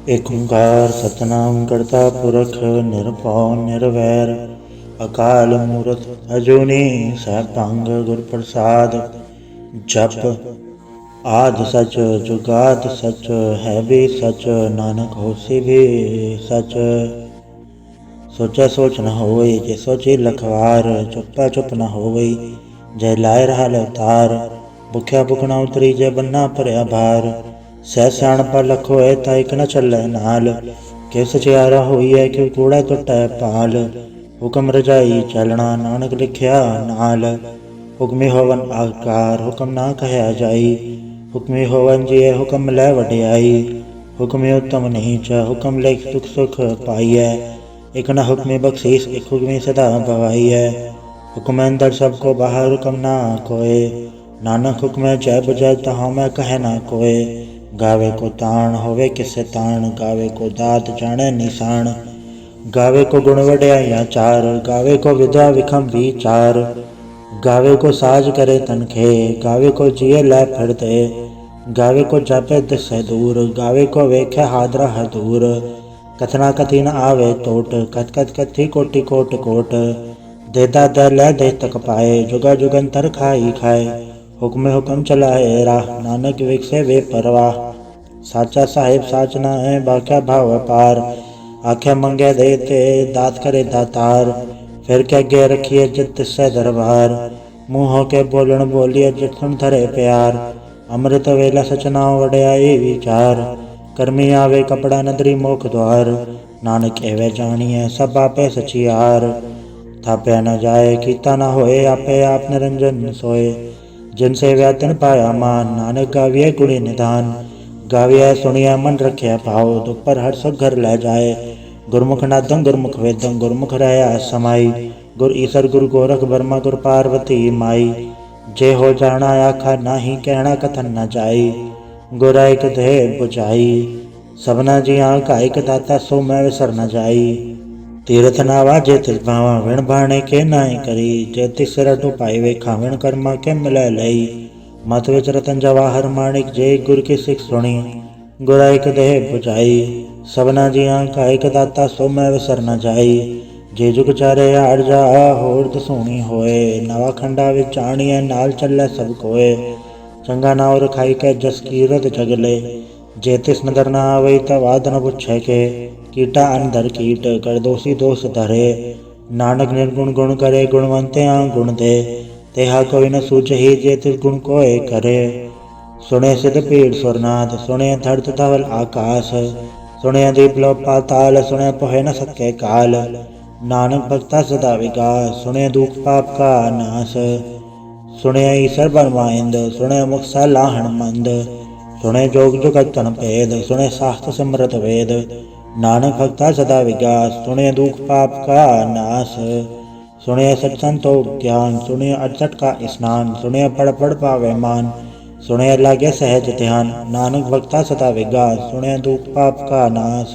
एक ओंकार सतनाम करता पुरख निरभौ निरवैर अकाल मूरत अजूनी सहभंग गुर प्रसाद। जप आद सच जुगाद सच है भी सच नानक होसी भी सच। सोचा सोच न होई जे सोची लखवार चुप्पा चुप न होई जय लाए रहा अवतार। भुख्या भुख न उतरी जय बन्ना भरया भार सह सियाणपा लख होए ता इक न चलै नाल। कि सचियारा होईए कि कूड़ा टुटै पाल हुक्म रजाई चलना नानक लिखिया नाल। हुक्मी होवन आकार हुक्म ना कहया जाई हुक्मी होवन जिये हुक्म लै वड्याई। हुक्मी उत्तम नीच हुक्म लिख दुख सुख पाईऐ एक न हुक्मी बख्शीस एक हुक्मी सदा भवाईऐ। हुक्म अंदर सबको बाहर हुक्म ना कोय नानक हुक्म जय बुझै तहाँ मैं कहे ना कोय। गावे को ताण होवे किसे ताण गावे को दात जाने निशान। गावे को गुण वड्याइयां चार गावे को विद्या विखम विचार। गावे को साज करे तनखे गावे को जिये लै फिरते गावे को जापे दिसे दूर गावे को वेख्या हादरा है दूर। कथना कथी न आवे टोट कथ कथ कथी कोटि कोट कोट। देदा दे लै दे तक पाए जुगा जुगंतर खाई खाए। हुक्म हुक्म चलाए राह नानक विकसे वे परवाह। साचा साहिब साच ना है बाख्या भाव पार आख्या मंगे देते दात करे दातार। फिर क्या गे रखिए जित तिस्से दरबार मुँह होके बोलन बोलिए जित सुन धरे प्यार। अमृत वेला सचना वड्याई विचार कर्मी आवे कपड़ा नदरी मोख द्वार। नानक एवे जानिए सब आपे सचियार थाप्या न जाए कीता न होए आपे आप निरंजन सोए। जिन सेव्या तिन पाया मान नानक गाविए गुणी निधान। गाविया सुनिया मन रखिया भाव दुख पर हर सुख घर लै जाए। गुरमुख नादं गुरमुख वेदं गुरमुख रहया समाई। गुर ईसर गुरु गोरख बर्मा गुर पार्वती माई। जे हो जाना आखा नाही कहना कथन न जाई। गुर एक देह बुझाई सबना जिया का एक दाता सो मैं विसर न जाई। तीरथ नावा जे तिस भावा विण भाणे के नाई करी जे तिस सिर पाई वेखा विण कर्मा के मिलै लई। मत विच रतन जवाहर माणिक जे गुर की सिख सुनी गुर एक देह बुझाई। सबना जिया का एक दाता सो मैं विसर न जाई। जे जुग चारे आड़ जा होर दसूणी होए नवा खंडा विच आणिए नाल चलै सब कोए। चंगा नाव रखाई के जस कीरत जगले जे तिस नदर न आवई ता वाद न पुछे के। कीटा अंधर कीट कर दोषी दोष धरे नानक निर्गुण गुण करे गुणवंत्या गुण दे। तेहा कोई न सूझही जे तिस गुण कोय करे। सुने सिद्ध पीड़ सुरनाथ सुने धरत धवल आकाश। सुने दीप लो पाताल सुने पोहे न सके काल। नानक भक्ता सदा विगास सुने दुख पाप का नाश। सुने ईसर बरमाइंद सुने मुख सा लाहण मंद। सुने जोग जुगत तन भेद सुने शास्त्र सिमरत वेद। नानक भक्ता सदा विगास सुने दुख पाप का नाश। सुने सत्संतो ज्ञान सुने अड़सठ का स्नान सुने पढ़ पढ़ पावे मान। सुने लागे सहज ध्यान नानक भक्ता सदा विगास सुने दुख पाप का नाश।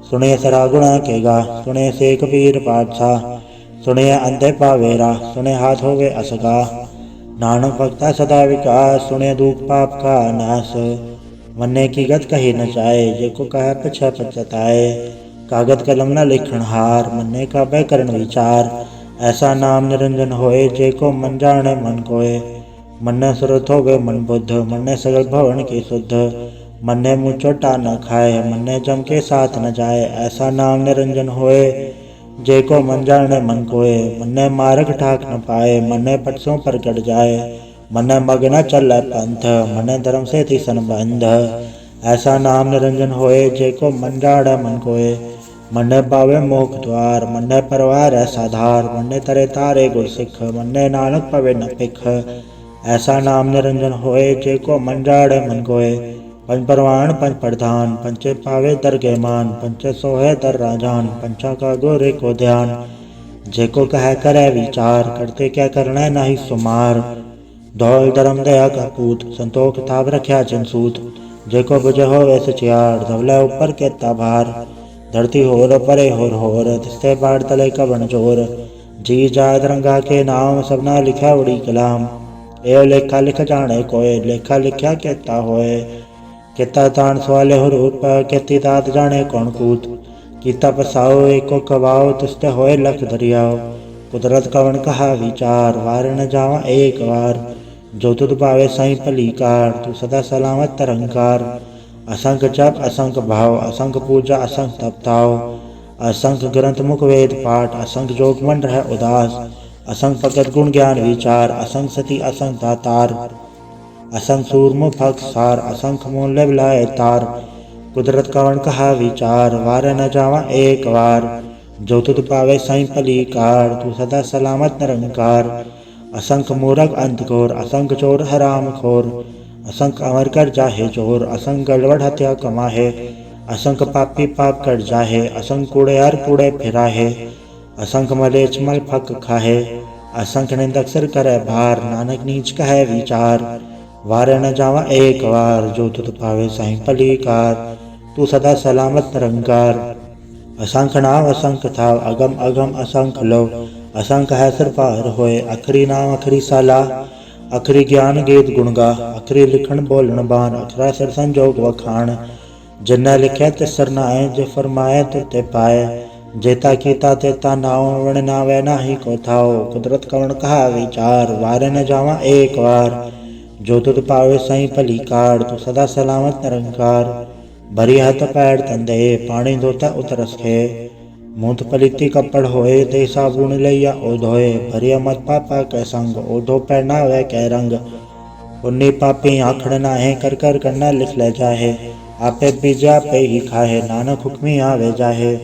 सुने सरा गुणा के गा सुने सेक पीर पातशाह। सुने अंधे पावे राह सुने हाथ होवे असगा। नानक भक्ता सदा विकास सुने दुख पाप का नाश। मन्ने की गत कही न जाए जेको कह पछ पछताए। कागत कलम न लिखण हार मन्ने का बै करण विचार। ऐसा नाम निरंजन होए जेको मन जाने मन कोय। मन्ने सुरत होवे मन बुद्ध मन्ने सगल भवन की शुद्ध। मन्ने मुँह चोटा न खाए मन्ने जम के साथ न जाए। ऐसा नाम निरंजन होए जेको मन जाने मन कोय। मन्ने मार्ग ठाक न पाए मन्ने पटसों पर गड़ जाए। मन्ने मग न चलै पंथ मन्ने धर्म से थी संबंध। ऐसा नाम निरंजन होए जेको मन जाने मन कोय। मन्ने पावे मोख द्वार मन्ने परवार ऐसा धार। मन्ने तरे तारे गुर सिख मन्ने नानक पवे न पिख। ऐसा नाम निरंजन होए जेको मन जाने मन कोय। पंच परवान पंच प्रधान पंचे पावे दरगे मान। पंचे सोहे दर राजान पंचा का गोरे को ध्यान। जेको कह करे विचार करते क्या करना नहीं सुमार। धौल धर्म दया का पूत संतोख ताप रख्या जनसूत। जेको बुझे हो वे सचियार धवले ऊपर के ताभार। धरती होर परे होर तिस्ते बाढ़ तले कवन जोर। जी जात रंगा के नाम सबना लिखा उड़ी कलाम। एव लेखा लिख जाने कोय लेखा लिख्या कहता होए। किता तान सवाले हो रूप, केती दात जाने कौन कूत। कीता पसाओ एको कबाओ, तुस्ते होए लख दरियाओ। कुदरत कवन कहा विचार, वार न जावा एक बार। जो तुद पावे साई भली कार, तू सदा सलामत निरंकार। असंख जप असंख भाव, असंख पूजा असंख तपताओ। असंख ग्रंथ मुख वेद पाठ, असंख जोग मन रह उदास। असंख भगत गुण ज्ञान विचार, असंख सती असंख दातार। असंख सूरम भक्त सार, असंख मूल्य बिलाए तार। कुदरत कवन कहा विचार, वार न जावा एक बार। जो तुद पावे साई भली कार, तू सदा सलामत निरंकार। असंख मूरख अंत घोर, असंख चोर हराम खोर। असंख अमर कर जाहे चोर, असंख गड़बड़ हत्या कमाहे। असंख पापी पाप कर जाहे, असंख कूड़े हर कूड़े फिराहे। असंख मलेच्छ मल फक खाहे, असंख निंदक सिर करे भार। नानक नीच कहे विचार, वार न जावा एक बार। जो तुद पावे साई भली कार, तू सदा सलामत निरंकार। असंख नाम असंख थाव, अगम अगम असंख लो। असंख है सिर पार होए, अखरी नाम अखरी साला। अखरी ज्ञान गीत गुण गा, अखरी लिखण बोलन बान। अखरा सिर संजोग वखाण, जिन्नै लिखे तिस सरनाए। जे फरमाए ते पाए, जेता कीता तेता नाओ। वण नावे नाही को थाओ, कुदरत कवन कहा विचार। वार न जावा एक बार। जो तुद पावे साई भली कार, तू सदा सलामत निरंकार। भरी हथ पैर तंदे, पानी धोता उतरस खे। मूत पलीती कपड़ होए, दे साबुन लैया ओ धोए। भरिया मत पापा कै संग, ओढ़ो पहनावे कै रंग। पुन्नी पापी आखड़ नाहे, कर कर करना लिख ले जाहे। आपे बीजा पे ही खाहे, नानक हुक्मी आवे जाहे।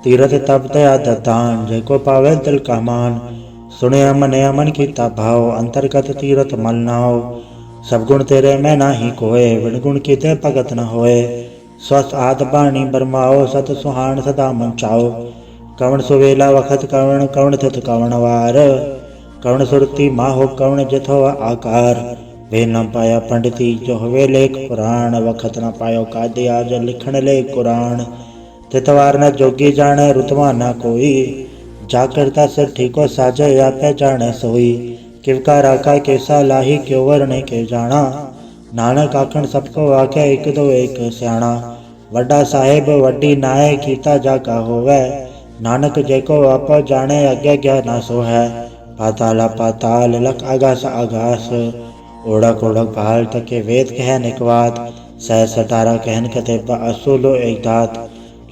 तीरथ तप दया दान, जेको पावे दिल का मान। सुने मन अमन कीता भाव, अंतर्गत तीरथ मल नाओ। सब गुण तेरे में नाही कोय, विण गुण कीते भगत न होए। स्वस्थ आद बाणी बरमाओ, सत सुहान सदा मन चाओ। कवन सुवेला वखत कवन, कवन तिथ कवन वार। कवन सुरती माहो, कवन जिथो आकार। वे न पाया पंडिती, जो हुए लेख पुराण। वखत न पायो कादिया, जो लिखण ले कुरान। तितवार न जोगी जाने, रुतवा न कोई। जा करता सिर ठीको साजे, आपे जाने सोई। किवका राका केसा लाही, क्यों वरणे के जाना। नानक आखण सबको आखे, एक दो एक स्याणा। वड्डा साहेब वड्डी नाय, कीता जाका होवे। नानक जेको आपो जाने, अज्ञा ज्ञान सो है। पाताला पाताल लख आगास आगास, ओढ़क ओढ़क भाल तके वेद कह निकवात। सह सटारा कहन कते असुलो एक दात।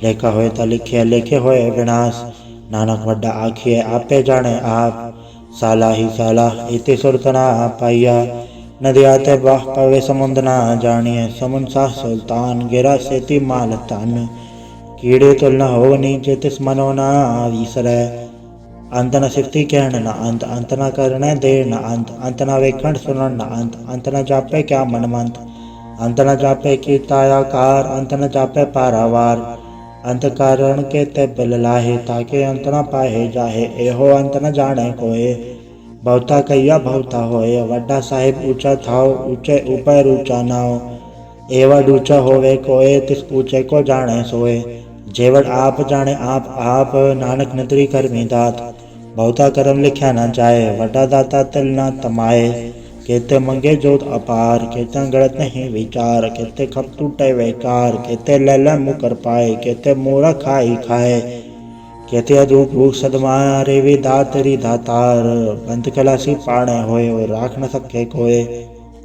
लेखा होए ता लिखे, लेखे होए विनाश। नानक वड्डा आखिए, आपे जाने आप। साला ही साला इति सुरत ना पाइया, नदिया ते बाह पवे समुंद ना जानिए। समुंद साह सुल्तान, गिरा सेती माल तन। कीड़े तुल न हो नीचे, तिस मनो ना विसरै। अंत न सिफती कहण न अंत, अंत न करणे दे न अंत। अंत न वेखण सुनण न अंत, अंत न जापे क्या मन मंत। अंत न जापे कीता आकार, अंत न जापे पारावार। अंत कारण के ते बिल लाहे, ताके अंत न पाहे जाहे। एहो अंत न जाने कोय, बहुता कहिया बहुता होए। वड्डा साहिब ऊंचा थाओ, ऊंचे ऊपर ऊंचा नाओ। एवड ऊंचा होवे कोय, तिस ऊंचे को जाने सोए। जेवड आप जाने आप आप, नानक नदरी करमी दात। बहुता करम लिख्या न जाए, वड्डा दाता तिल न तमाए। केते मंगे जोत अपार, केते गलत नहीं विचार। केते खप टूटे बेकार, केते लैला मुकर पाए। केते मूरा खाई खाए, कहते अदूक भूख सदमारे वे दातरी दातार। बंत कलासी पाणे होए, और राख न सके कोय।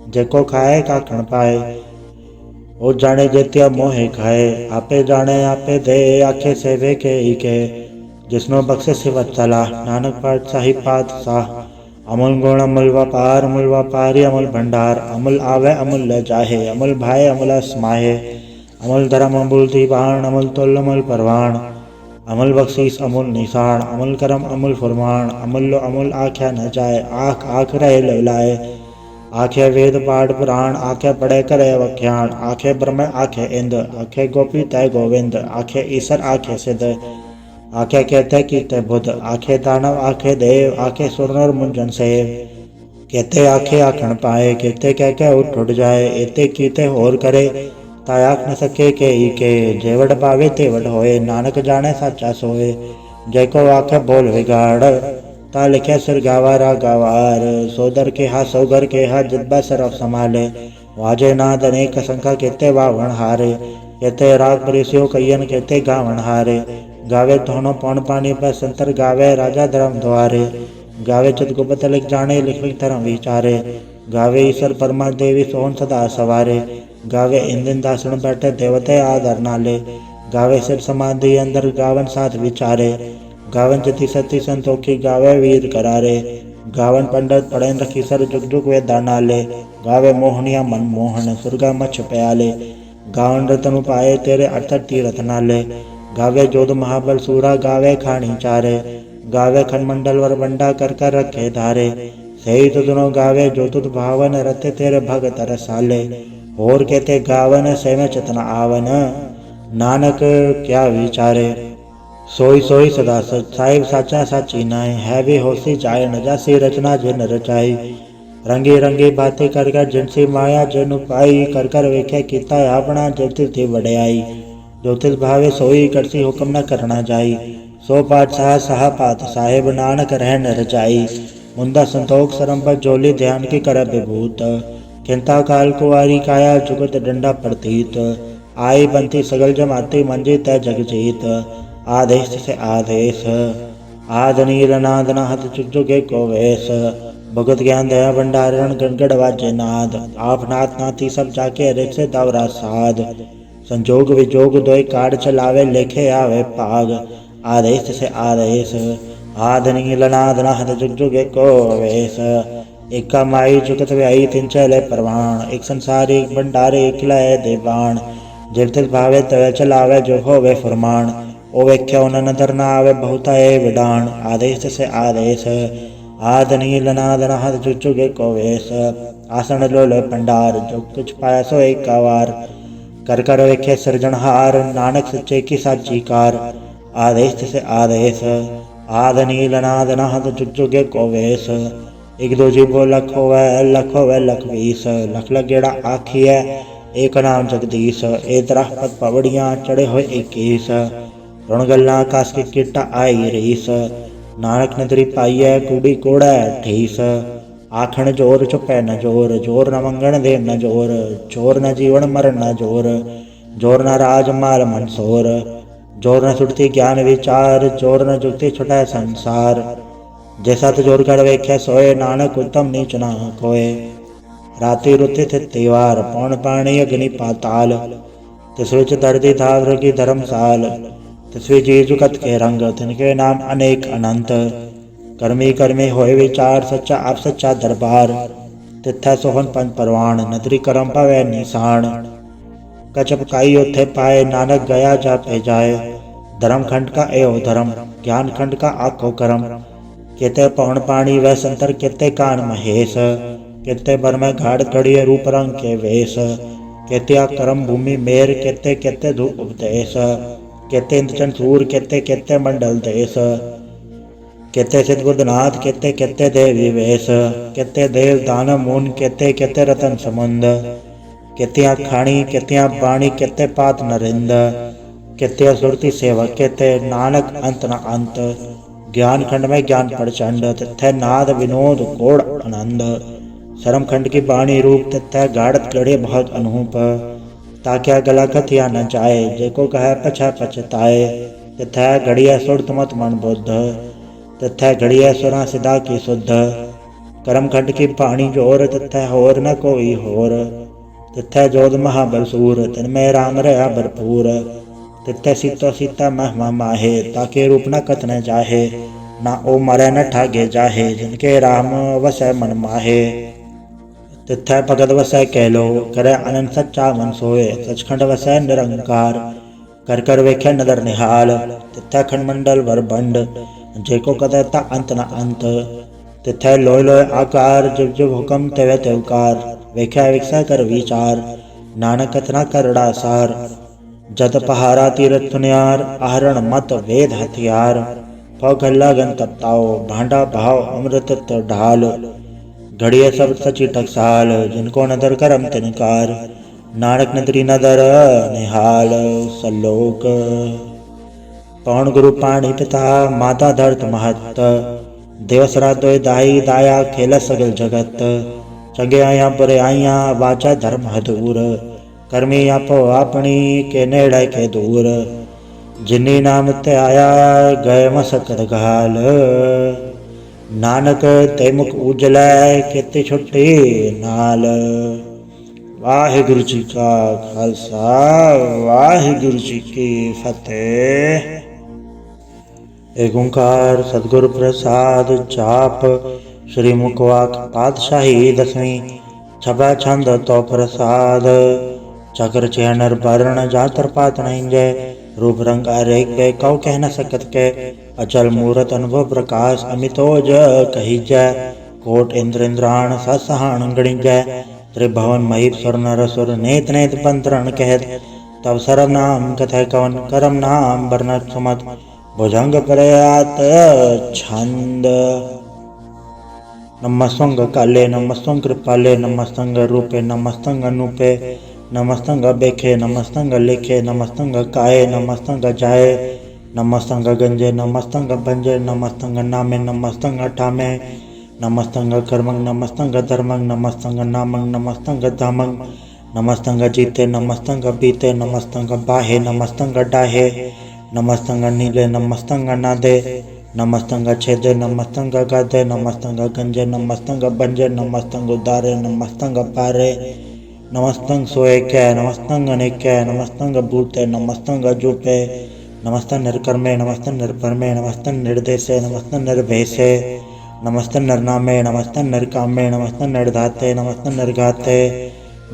जेको खाए काखण पाए, ओ जाने जेत्या मोहे खाए। आपे जाने आपे दे, आखे सेवे के इके। जिसनो बख्शे सिवत सलाह, नानक पातशाही पातशाह। अमूल गुण अमूल व्यापार, अमूल व्यापारी अमूल भंडार। अमूल आवे अमूल ले जाहे, अमूल भाए अमूल समाहे। अमूल धर्म अमूल दीवान, अमूल तुल अमूल परवान। अमूल बख्शीस अमूल निशान, अमूल करम अमूल फुरमान। अमूल्य अमूल आख्या न जाए, आख आख रहे लवलाए। आखे वेद पाठ पुराण, आखे पढ़े करे व्याख्यान। आखे ब्रह्म आखे इंद, आखे गोपी तय गोविंद। आखे ईश्वर आखे सिद्ध, आखे कहते कीते बुद्ध। आखे दानव आखे देव, आखे सुर नर मुंजन सेव। कहते आखे आखण पाए, कहते कह के उठ उठ जाए। एते कीते होर करे, तायाक न सके के इके। जेवड पावे तेवड होए, नानक जाने साचा सोए। जेको आखे बोल विगाड़, ता लिखे सिर गावारा गवार। सोदर के हा सौगर के हा, जिदबा सरफ संभाले। वाजे नाद अनेक संख्या केते वावण हारे, केते राग परिस्यो कयन केते गावण हारे। गावे धोनो पौन पानी पर संतर गावे राजा धर्म द्वारे। गावे चित गुप्त लिख जाने लिख लिख धर्म विचारे। गावे ईश्वर परमा देवी सोहन सदा सवारे। गावे इंदिन दासन बैठे देवते आदर नाले। गावे सिर समाधि अंदर गावन साथ विचारे। गावन जति सती संतोखी गावे वीर करारे। गावन पंडित पढ़ेन रखी सर जुग जुग वे दानाले। गावे मोहनिया मन मोहन सुरगा मछ प्याले। गावन रतन उपाय तेरे अर्थटी रतनाले। गावे जोध महाबल सूरा गावे खानी चारे। गावे खनमंडल वर बंडा कर कर रखे धारे। सही तुदनो गावे जो तुद भावन रते तेरे भगत रसाले। और कहते गावन से में चतन आवन नानक क्या विचारे। सोई सोई सदा सच साहिब साचा साची नाय है भी होसी जाय न जासी रचना जिन रचाई। रंगी रंगी बातें कर कर जिनसी माया जिन पाई कर कर वेखे किता अपना जति थी वड्याई। ज्योतिष भावे सोई करसी हुक्म न करना जाई। सो पातशाह सहा पात साहेब नानक रह न रचाई। मुंदा संतोख सरम पर जोली ध्यान की कर विभूत। खिंता काल कुवारी काया जुगत डंडा प्रतीत। आई बंती सगल जमाती मंजी तय जग जीत। आदेश से आदेश आद नील नाद नाहत जुग जुगे को वेश। भगत ज्ञान दया भंडारण गणगढ़ वाजे नाद। आप नाथ नाथी सब जाके रिक से दवरा साध। संजोग विजोग दोय काड चलावे लेखे आवे पाग। आदेश से आदेश आद नील नाद नाहत जुग जुगे को वेश। एका माई जुगत व्याई तिन चले परवान। एक संसारी एक भंडारे एक लय देवान। जिल तिल भावे तवे चलावे जो होवे फरमान। ओ वेख्या उन नदर ना आवे बहुता ए विडान। आदेश से आदेश आद नील नाद नाहत जुग जुगे को वेश। आसन लो लो भंडार जो कुछ पाया सो एक वार। कर कर वेखे सृजनहार नानक सच्चे की साची कार। आदेश से आदेश आद नील नाद नाहत जुग जुगे को वेश। एक दो जीवो लख होवे लख बीस। लख लगेड़ा आखिए एक नाम जगदीश। ए तरह पद पवड़ियाँ चढ़े हुए 21। रण गल्ला कास की किट्टा आई रीस। नानक नदरी पाइए कूड़ी कोड़ा ठीस। आखण जोर चुपै न जोर जोर न मंगण दे न जोर। जोर न जीवन मरण न जोर जोर न राज माल मनसोर। जोर न सुरती ज्ञान विचार जोर न जुगती छुटै संसार। जैसा जोर कर वेख्या सोए नानक उत्तम नीच न कोय। राति रुति थे त्योहार पौन पाणी अग्नि पाताल। तिसविच दर्दी धावर की धर्मसाल। तिसवी जी जुगत के रंग तिनके नाम अनेक अनंत। कर्मी कर्मी होए विचार सच्चा आप सच्चा दरबार। तिथै सोहन पंथ परवान नदरी करम पवै निशान। कचप काई उथे पाए नानक गया जा पे जाए। धर्म खंड का एहो धर्म ज्ञान खंड का आखो करम। केते पौन पानी वह संतर केते कान महेश। केते बर में घाड़ घड़िए रूप रंग के वेश। केते करम भूमि मेर केते केते धूप उपदेश। केते इंद्रचन सूर केते केते मंडल देश। केते सिद्ध बुद्धनाथ केते केते देवी वेश। केते देव दानव मुन केते केते रतन समुंद। केतिया खाणी केतिया बाणी केते पात नरिंद। केते सुरती सेवक केते नानक अंत न अंत। ज्ञान खंड में ज्ञान प्रचंड तथै नाद विनोद कोड़ आनंद। शर्म खंड की बाणी रूप तथै गाढ़त गढ़े बहुत अनूप। ताक्या गला कथिया न जाए जेको कहे पछा पछताए। तथै घड़िया सुरत मत मन बुद्ध। तथै घड़िया सुरा सिदा की शुद्ध। कर्म खंड की बाणी जोर तथै होर न कोई होर। तथै जोध महाबल सूर तिनमें राम रहा भरपूर। तिथै सीतो सीता महिमा माहे ताके रूप न कथ न जाहे। ना ओ मरे न ठागे जाहे जिनके राम वसै मन माहे। तिथै भगत वसै कहलो करे अनंत सच्चा मन सोए। सचखंड वसै निरंकार कर कर वेख्या नदर निहाल। तिथै खंडमंडल वर बंड जेको कदता अंत न अंत। तिथै लोय लोय आकार जुग जुग हुक्म तेवे त्योकार। वेख्या विकसा कर विचार नानक कथना करड़ा सार। जत पहारा तीरथ सुनियार आहरण मत वेद हथियार। पौ गल्ला गन तपताओ भांडा भाव अमृत ढाल। घड़िए सब सची टकसाल जिनको नदर करम तिनकार। नानक नदरी नदर निहाल सलोक। पौन गुरु पाणी पिता माता धरत महत। देवसरा दोय दाई दाया खेल सगल जगत। चंगियां बुराइयां वाचा धर्म हदूर, करमी आपो अपनी के नेड़े के दूर। जिनी नाम ते आया गए मसकत घाल, नानक ते मुख उजलै केती छुट्टी नाल। वाहिगुरु जी का खालसा, वाहिगुरु जी की फतेह। एक ओंकार सतगुरु प्रसाद जाप। श्री मुखवाक पातशाही दसवीं, छबा छंद तो प्रसाद। चक्र चैनर वर्ण जातर पात नहीं जय, रूप रंग अरेक बे कौ कह न सकत के। अचल मूरत अनुभव प्रकाश, अमितोज कही जय। कोट इंद्र इंद्राण ससहान गणि जय, त्रिभुवन महीप सुर नर सुर नेत नेत पंतरण कहत। तब सर्व नाम कथय कवन, करम नाम वर्णत सुमत। भुजंग प्रयात छंद। नमस्तंग काले नमस्तंग कृपाले, नमस्तंग रूपे नमस्तंग अनूपे। नमस्तंग बेखे नमस्तंग लेखे, नमस्तंग काये नमस्तंग जाए। नमस्तंग गंजे नमस्तंग बंजे, नमस्तंग नामे नमस्तंग ठामे। नमस्तंग कर्मंग नमस्तंग धर्मंग, नमस्तंग नामंग नमस्तंग धामंग। नमस्तंग जीते नमस्तंग बीते, नमस्तंग बाहे नमस्तंग डाहे। नमस्तंग नीले नमस्तंग नादे, नमस्तंग छेदे नमस्तंग गादे। नमस्तंग गंजे नमस्तंग बंजे, नमस्तंग उदारे नमस्तंग पारे। नमस्तंग सोए कै नमस्तंग अनेकै, नमस्तंग भूते नमस्तंग जूपे। नमस्तंग निर्कर्मे नमस्तंग निर्भरमे, नमस्तंग निर्देशे नमस्तंग निर्भेसे। नमस्तंग निर्नामे नमस्तंग निर्कामे, नमस्तंग निर्धाते नमस्तंग निर्घाते।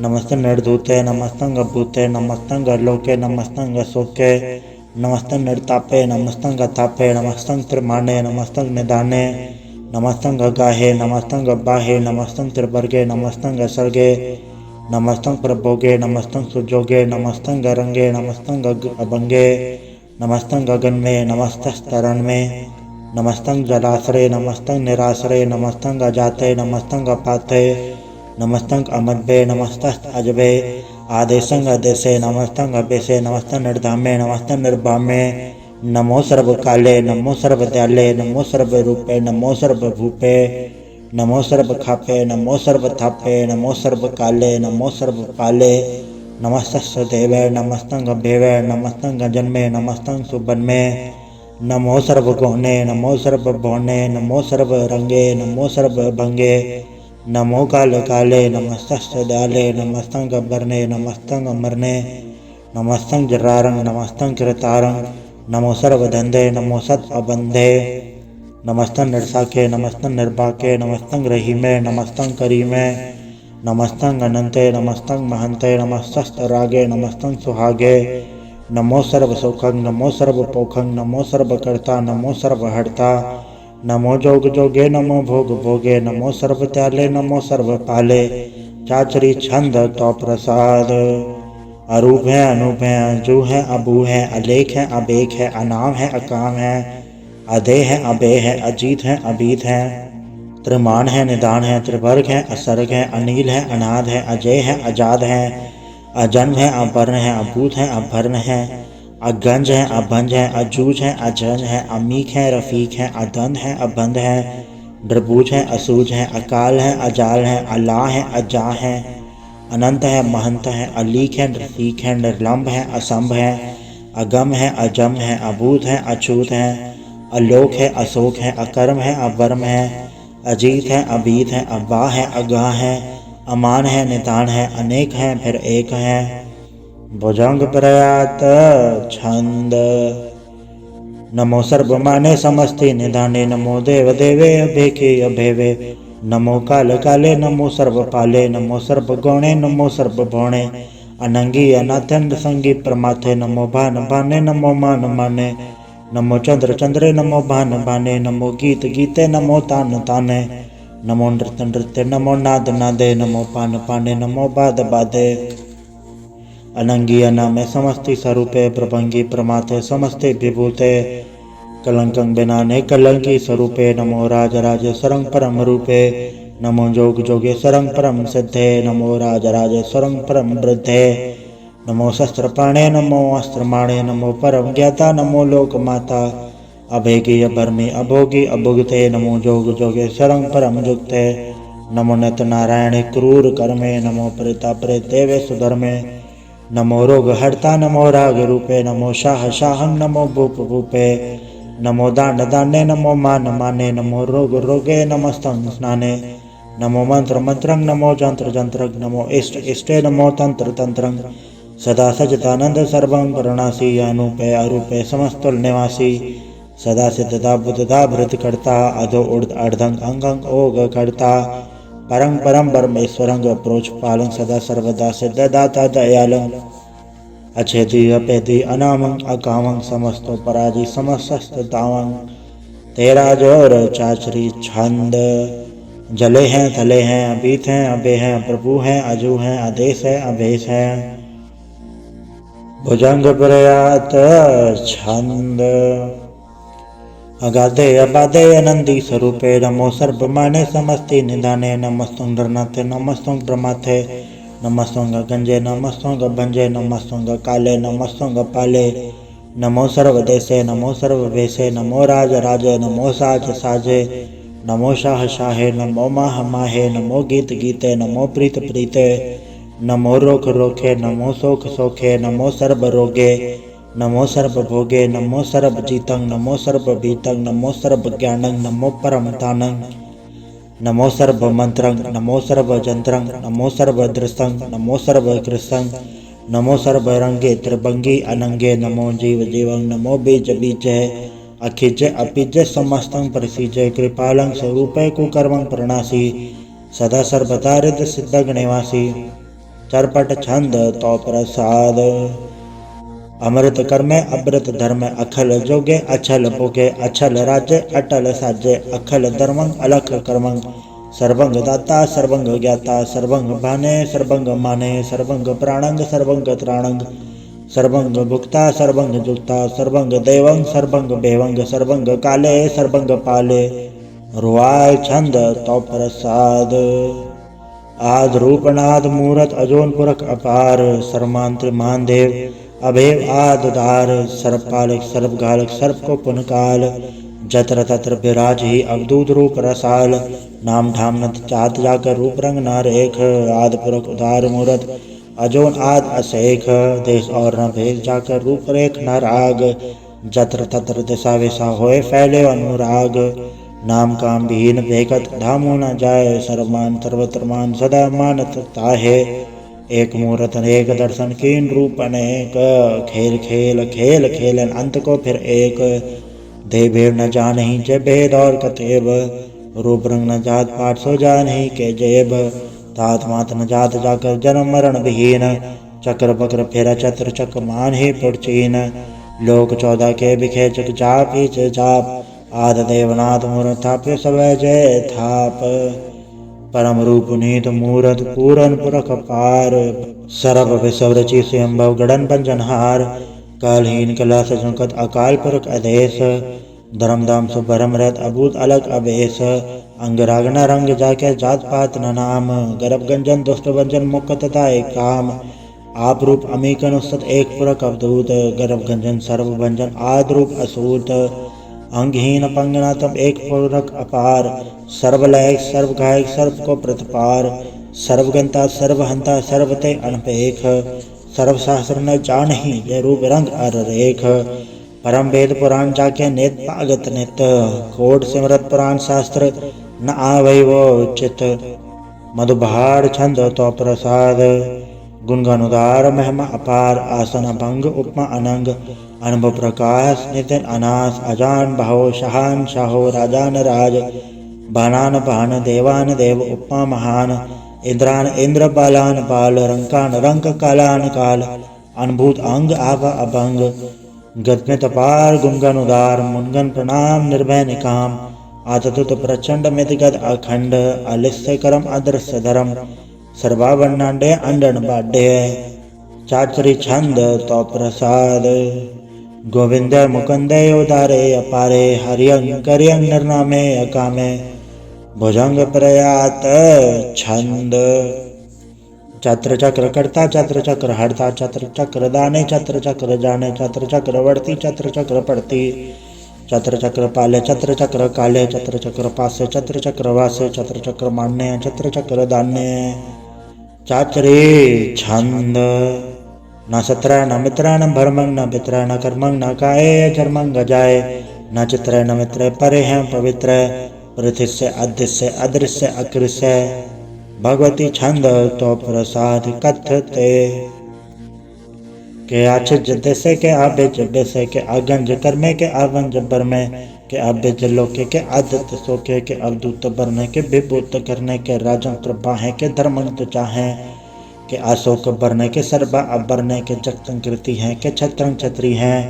नमस्तंग निर्धूते नमस्तंग भूते, नमस्तंग लोके नमस्तंग सोके। नमस्तंग निर्तापे नमस्तंग तापे, नमस्तंग त्रिमाने नमस्तंग निदाने। नमस्तंग गाहे नमस्तंग बाहे, नमस्तंग त्रिवर्गे नमस्तंग सर्गे। नमस्तंग प्रभोगे नमस्तंग सुजोगे, नमस्तंग रंगे नमस्तंग अभंगे। नमस्तंग गगन में नमस्तस्तरण में, नमस्तंग जलाश्रय नमस्तंग निराश्रय। नमस्तंग अजाते नमस्तंग अपाते, नमस्तंग अमद्भे नमस्तस्त अजबे। आदेशंग आदेशे नमस्तंग अबेसे, नमस्तंग निर्धामे नमस्तंग निर्भामे। नमो सर्व काले नमो सर्व दयाले, नमो सर्व रूपे नमो सर्व भूपे। नमो सर्व खापे नमो सर्व थापे, नमो सर्व काले नमो सर्व पाले। नमस्तस्य देवे नमस्तंग भेवे, नमस्तंग जन्मे नमस्तंग सुबन्मे। नमो सर्व गौने नमो सर्व भौने, नमो सर्व रंगे नमो सर्व भंगे। नमो काल काले नमस्तस्य दयाले, नमस्तंग बरने नमस्तंग मरने। नमस्तंग जरारंग नमस्तंग कृतारंग, नमो सर्व धंधे नमो सत अबंधे। नमस्तंग निर्साखे नमस्तंग निर्बाके, नमस्तंग रहीमे नमस्तंग करीमे। नमस्तंग अनंते नमस्तंग महंते, नमस्तस्त रागे नमस्तंग सुहागे। नमो सर्व सुखंग नमो सर्व पोखंग, नमो सर्व कर्ता नमो सर्व हर्ता। नमो जोग जोगे नमो भोग भोगे, नमो सर्व त्याले नमो सर्व पाले। चाचरी छंद तो प्रसाद। अरूप है अनूप है, अजू है अबू है, अलेख है अबेख है, अनाम है अकाम है। अधे है अबे है, अजीत है अबीत है। त्रिमान है निदान है, त्रिवर्ग है असर्ग है, अनिल है अनाद है, अजय है अजाद है। अजन्म है अवर्ण है, अभूत है अभर्ण है। अगंज है अभंज है, अजूज है अजंज है, अमीक है रफीक है, अदंध है अबंध है। द्रबूज है असूज है, अकाल है अजाल है, अला है अजा है। अनंत है महंत है, अलीक है रफीक है, निर्लंब है असंभ है। अगम है अजम है, अभूत है अछूत है। अलोक है अशोक है, अकर्म है अवर्म है। अजीत है अबीत है, अब्बा है अगाह है। अमान है निदान है, अनेक है फिर एक है। भुजंग प्रयात छंद। नमो सर्व माने समस्ति निधाने, नमो देव देवे अभेखे अभेवे। नमो काल काले नमो सर्व पाले, नमो सर्व गौणे नमो सर्व भौणे। अनंगी अनाथंड संगी प्रमाथे, नमो भान भाने नमो मान माने। नमो चंद्र चंद्रे नमो भान भाने, नमो गीत गीते नमो तान ताने। नमो नृत्य नृत्य नमो नाद नादे, नमो पान पाने नमो बाद बादे। अनंगी अनामे समस्ति स्वरूपे, प्रभंगी प्रमाथे समस्ते विभूते। कलंकं बिनाने कलंकी स्वरूपे, नमो राज राजेश्वरं परम रूपे। नमो जोग जोगेश्वरं परम सिद्धे, नमो राज राजेश्वरं परम वृद्धे। नमो शस्त्रपाणे नमो अस्त्रमाणे, नमो परम ज्ञाता नमो लोक माता। अभेगी अभर्मी अभोगी अभुगते, नमो जोग जोगेश्वरं परम जुगते। नमो नित नारायणे क्रूर कर्मे, नमो प्रेता प्रेतेवे सुधर्मे, नमो रोग हर्ता नमो राग रूपे, नमो शाह शाहं नमो भूप भूपे, नमो दान दाने नमो मान माने, नमो रोग रोगे नमस्तं स्नाने, नमो मंत्र मंत्रं नमो जंत्र जंत्रं, नमो इष्ट इष्टे नमो तंत्र तंत्रं, सदा सचिदानंद सर्वं करुणासी, अनूपे अरूपे समस्तुल निवासी, सदा सिद्धता बुद्धता भृत करता, अधो उर्ध अर्धं अंगं ओग करता, परं परम परमेश्वरं प्रोच पालं, सदा सर्वदा सिद्धदाता दयालं, अछेदी अपेदी अनामं अकामं, समस्तो पराजी समस्त तावं, तेरा जोर चाचरी छंद, जले हैं थले हैं अबीत हैं अबे हैं, प्रभु हैं अजू हैं आदेश है अभेश है, भुजंग प्रयात छंद, अगाधे अबाधे अनंदी स्वरूपे, नमो सर्वमाने समस्ति निधाने, नमस्तुं नरनाथे नमस्तुं ब्रह्माथे, नमस्तुं गंजे नमस्तुं भंजे, नमस्तुं काले नमस्तुं पाले, नमो सर्वदेशे नमो सर्ववेशे, नमो राज राजे नमो साज साजे, नमो शाह शाहे नमो माह माहे, नमो गीत गीते नमो प्रीत प्रीते, नमो रोख रोखे नमो सोख सोखे, नमो सर्व रोगे नमो सर्व भोगे, नमो सर्व जीतं नमो सर्व भीतं, नमो सर्व ज्ञानं नमो परम दानं, नमो सर्व मंत्रं नमो सर्व जंत्रं, नमो सर्व दृष्टं नमो सर्व कृष्णं, नमो सर्व रंगे त्रिभंगी अनंगे, नमो जीव जीवं नमो बीज बीजे, अखिज अपिज समस्तं प्रसीजे, कृपालं स्वरूपे कुकर्मं प्रणासी, सदा सर्वदा रिद्ध सिद्ध गणेवासी, चरपट छंद तो प्रसाद, अमृत कर्मे अमृत धर्म, अखल जोगे अछल भोगे, अछल राज्य अटल साजे, अखल धर्मं अलख कर्मं, सर्वंग दाता सर्वंग ज्ञाता, सर्वंग भाने सर्वंग माने, सर्वंग प्राणंग सर्वंग त्राणंग, सर्वंग भुक्ता सर्वंग जुक्ता, सर्वंग देवं सर्वंग बेवंग, सर्वंग काले सर्वंग पाले, रुआय छंद तो प्रसाद, आद रूपनाद मूरत अजोन पुरख अपार, सर्वमांत्र महादेव अभेव आददार, सर्वपालक सर्वघालक सर्व को पुनकाल, जत्र तत्र विराज ही अवधूत रूप रसाल, नाम धाम नत चात जाकर रूप रंग न रेख, आद पुरख उदार मूरत अजोन आद असेख, देश और न भेद जाकर रूप रेख न राग, जत्र तत्र दिशा विशा होए फैले अनुराग, नाम काम विहीन भेकत धामो न जाए, सर्वमान सर्वत्र मान सदा मानत ताहे, एक मूरत अनेक दर्शन कीन रूप अनेक, खेल खेल खेल खेलन अंत को फिर एक, दे भेद न जानहि जे भेद और कतेब, रूप रंग न जात पाठ सो जानहि के जेब, तात मात न जात जाकर जन्म मरण विहीन, चक्र बक्र फेरा चत्र चक मान ही पुरचीन, लोक 14 के बिखे चक जाप ही जाप, आद देवनाथ मूरत थाप्य सब जय थाप, परम रूप नीत मूरत पूरन पुरख पार, सर्व विश्व रचि स्वयंभव गणन पंजनहार, कालहीन कला संकट अकाल पुरख अधेश, धर्म धाम सुभरम रत अभूत अलग अभेश, अंग रागना रंग जाके जात पात न नाम, गर्भ गंजन दुष्ट भंजन मुक्त तथा एक काम, आप रूप अमीकन उस्तत एक पुरख अवधूत, गर्भ गंजन सर्व भंजन आद रूप असूत, अंगहीन पंगनातम एक पुरख अपार, सर्वलयक सर्वघायक सर्व को प्रतिपार, सर्वगंता सर्वहंता सर्वते अनपेख, सर्वशास्त्र न जानहि जय रूप रंग अर रेख, परम वेद पुराण जाके नेत पागत नित, कोट सिमरत पुराण शास्त्र न आवै वो चित, मधुबहार छंद तो प्रसाद, गुणगान उदार महिमा अपार, आसन भंग उपमा अनंग, अनुभव प्रकाश नितिन अनास, अजान भाव शहान शाहो राजान राज, बानान भान देवान देव उपमा महान, इंद्रान इंद्र बालान बाल, रंकान रंक कालान काल, अनुभूत अंग आभा अभंग, गदमित पार गुणगन उदार, मुनगन प्रणाम निर्भय निकाम, आततुत प्रचंड मितगद अखंड, अलिस्य करम अदृश्य धर्म, सर्वावरणांडे अंडन बाड्य, चाचरी छंद तो प्रसाद, गोविंद मुकुंद उदारे अपारे, हरियंग करियंग निर्नामे अकामे, भुजंग प्रयात छंद, छत्र चक्र कर्ता छत्र चक्र हरता, छत्र चक्र दाने छत्र चक्र जाने, छत्र चक्र वर्ती छत्र चक्र पड़ती, चत्र चक्र पाले चत्र चक्र काले चत्र चक्र पासे चत्र चक्र वासे चत्र चक्र मान्य चत्र चक्र दान्य चाचरे छंद न सत्र न मित्र न भरमंग न पित्र न कर्मंग न काये चर्मंग गजाए न चित्र न मित्र परे हैं पवित्र पृथ्वी अदृश्य अदृश्य अकृष्य भगवती छंद तो प्रसाद कथते के आचिज देसे के आबेज बेसे के आगंज कर्मे के आवंज बरमे के आबेज लोके के आदत सोके के अवधूत बरने के विभूत करने के राजन प्रभाहे के धर्मंत चाहे के अशोक बरने के सर्वा अबरने के जगतंग कृति हैं के छत्रंग छत्री हैं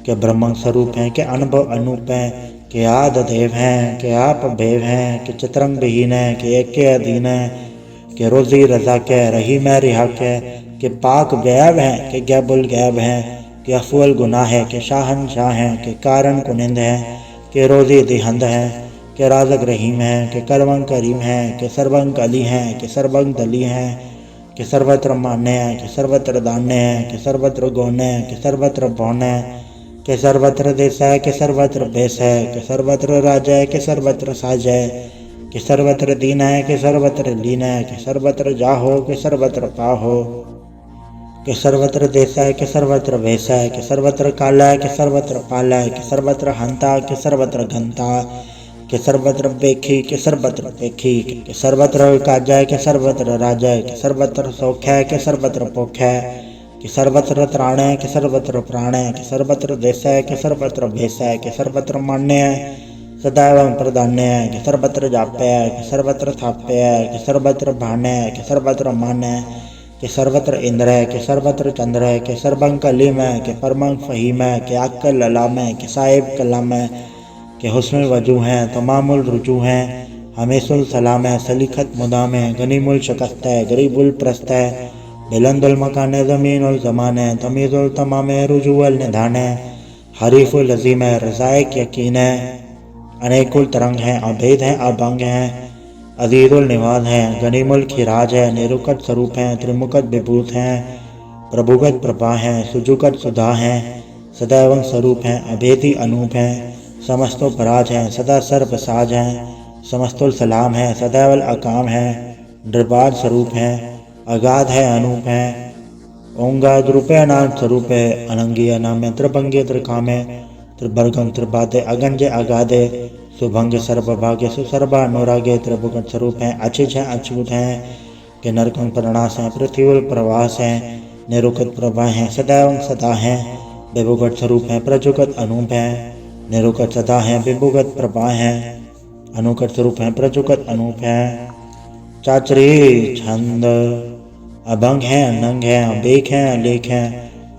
के ब्रह्म स्वरूप हैं के अनुभव अनूप हैं के आद देव हैं के आप भेव हैं के चित्रंग विहीन है के एक के अधीन है के रोजी रजा के रही मैं रिहा के पाक गैब हैं के गैबुल गैब हैं के अफुल गुनाह है के शाहन शाह हैं के कारण कुनिंद हैं के रोजी दिहंद हैं के राजक रहीम हैं के करवंग करीम हैं के सर्वंग अली हैं के सर्वंग दली हैं के सर्वत्र मान्य है के सर्वत्र दान्य है के सर्वत्र गौन्य है के सर्वत्र भौन है के सर्वत्र देश है के सर्वत्र भेष है के सर्वत्र राज है के सर्वत्र साज है कि सर्वत्र दीन है कि सर्वत्र लीन है कि सर्वत्र जाहो कि सर्वत्र पाहो कि सर्वत्र देश है कि सर्वत्र भेष है कि सर्वत्र काला है कि सर्वत्र पाला है कि सर्वत्र हंता कि सर्वत्र घंता कि सर्वत्र बेखी कि सर्वत्र पेखी कि सर्वत्र काज है कि सर्वत्र राज है कि सर्वत्र सौख्य है कि सर्वत्र पोख्य है कि सर्वत्र त्राण है कि सर्वत्र प्राण है कि सर्वत्र देश है कि सर्वत्र भेष है कि सर्वत्र मान्य है सदैव प्रधान्य है कि सर्वत्र जाप्य है कि सर्वत्र थाप्य है कि सर्वत्र भान्य है कि सर्वत्र मान्य है कि सर्वत्र इंद्र है कि सर्वत्र चंद्र है कि सर्वंग कलीम है कि परमंग फहीम है कि आक्कल ललाम है कि साहिब कलाम है कि हुस्न वजू हैं तमामुल रुजू हैं हमेशुल सलाम है सलीखत मुदाम है गनीमुल शकस्त है गरीबुल प्रस्त है बिलंदुल मकान है ज़मीनुल ज़मान है तमीज़ुल तमाम है रुजूअल निधान है हरीफुल अजीम है रज़ाइक यकीन है अनेकुल तरंग हैं अभेद हैं अभंग हैं अजीरुल निवाज हैं गनीमुल खिराज है निरुकट स्वरूप हैं त्रिमुकट विभूत हैं प्रभुगत प्रभा हैं सुजुगत सुधा हैं सदैव स्वरूप हैं अभेदी अनूप हैं समस्तो पराज हैं सदा सर्व साज हैं समस्तुल सलाम है सदैवल अकाम है दरबार स्वरूप हैं अगाध है अनूप है ओंगाद रूपे अनाथ स्वरूप है अनंगी अनाम त्रिभंगे त्रिकामे त्रिभर्गम त्रिबाधे अगंजे अगाधे सुभंग सर्वभाग्य सुसर्वा अनुरागे त्रिभुगत स्वरूप हैं अचिज हैं अछूत हैं कि नरकंग प्रणास हैं पृथ्वी प्रवास हैं निरुकत प्रभा हैं सदैव सदा हैं विभुगत स्वरूप हैं प्रजुगत अनूप हैं निरुकत सदा हैं विभुगत प्रभा हैं अनुकट स्वरूप हैं प्रजुगत अनूप हैं चाचरी छंद अभंग हैं अनंग हैं अबेक हैं अलेख हैं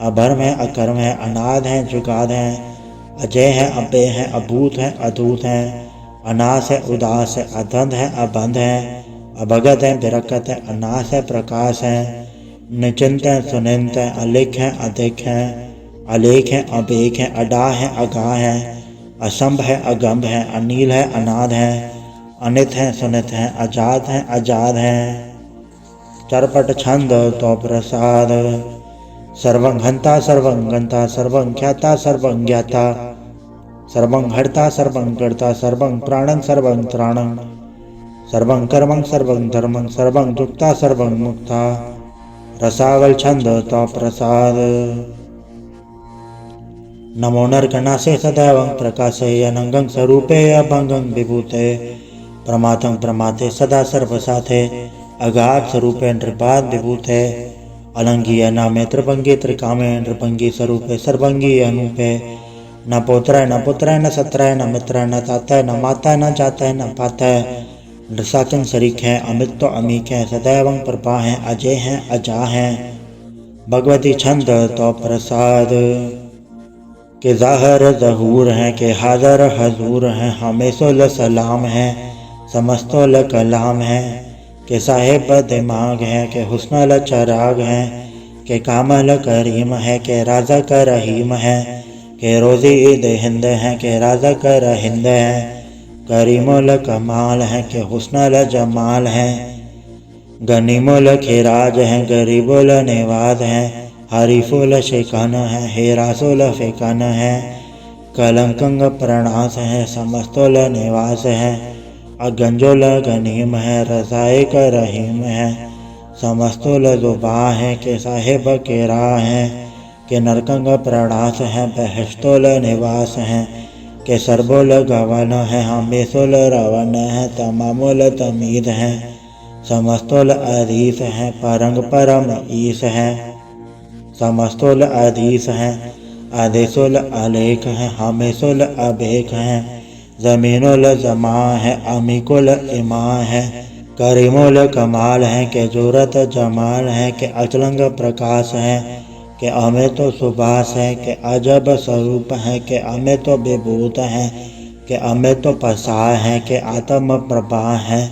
अभर्म हैं अकर्म हैं अनाद हैं जुगाद हैं अजय है अव्यय है अभूत है अधूत है अनास है उदास है अधंध है अबंध है अभगत है विरकत है अनास है प्रकाश है निचिंत है सुनिंत है अलिख है अधिक है अलेख है अबेक है अडा है अगाह है असंभ है अगंभ है अनील है अनाद है अनित है सुनित है अजात है आजाद है चरपट छंद तो प्रसाद सर्वं हंता सर्वं गंता सर्वं ख्याता सर्वं ज्ञाता सर्वं हर्ता सर्वं कर्ता सर्वं प्राणं सर्वं त्राणं सर्वं कर्मं सर्वं धर्मं सर्वं युक्ता सर्वं मुक्ता रसावल छंद तो प्रसाद नमो नरकनासे सदैव प्रकाशे अनंगं स्वरूपे अभंगं विभूते प्रमातं प्रमाते सदा सर्वसाथे अगाध स्वरूपे नृपाद विभूते अलंगी नामे त्रिभंगी त्रिकामे नृभंगी स्वरूपे सर्वंगी अनूपे न पोत्र न पुत्र न सत्र न मित्र न ताता न माता न जाता न पाता नृसाचन शरीक है अमित तो अमीक है सदैव प्रभा है अजय है अजा है भगवती छंद तो प्रसाद के ज़ाहिर ज़हूर हैं के हाज़र हजूर हैं हमेशुल सलाम हैं समस्तुल कलाम हैं के साहिब दिमाग है के हुस्नल चराग हैं के कामल करीम है के राजा का रहीम है के रोज़ी ईद हिंद है के राजा का रहिंद है करीमुल कमाल है के हुस्नल जमाल है गनीमुल खिराज है गरीबुल निवाज है हरीफुल शिकन है हेरासुल फ़िकन है कलंकंग प्रणास है, समस्तुल निवास है, अगंजोल गनीम है, रसायक रहीम है, समस्तुल जुबा है, के साहिब के राह है, के नरकंग प्रणास है, बहस्तुल निवास है, के सरबुल गवन है, हमेशुल रवन है, तमामुल तमीद है, समस्तुल अधीस है, परंग परम ईस है, समस्तुल अधीस है, आदेशुल अलेख है, हमेशुल अभेख है, जमीनुल जमा है, अमीकुल इमा है, करीमुल कमाल है, के जूरत जमाल है, के अचलंग प्रकाश है, के अमे तो सुभाष है, के अजब स्वरूप है, के अमे तो विभूत है, के अमे तो पसाह है, के आत्म प्रभा है,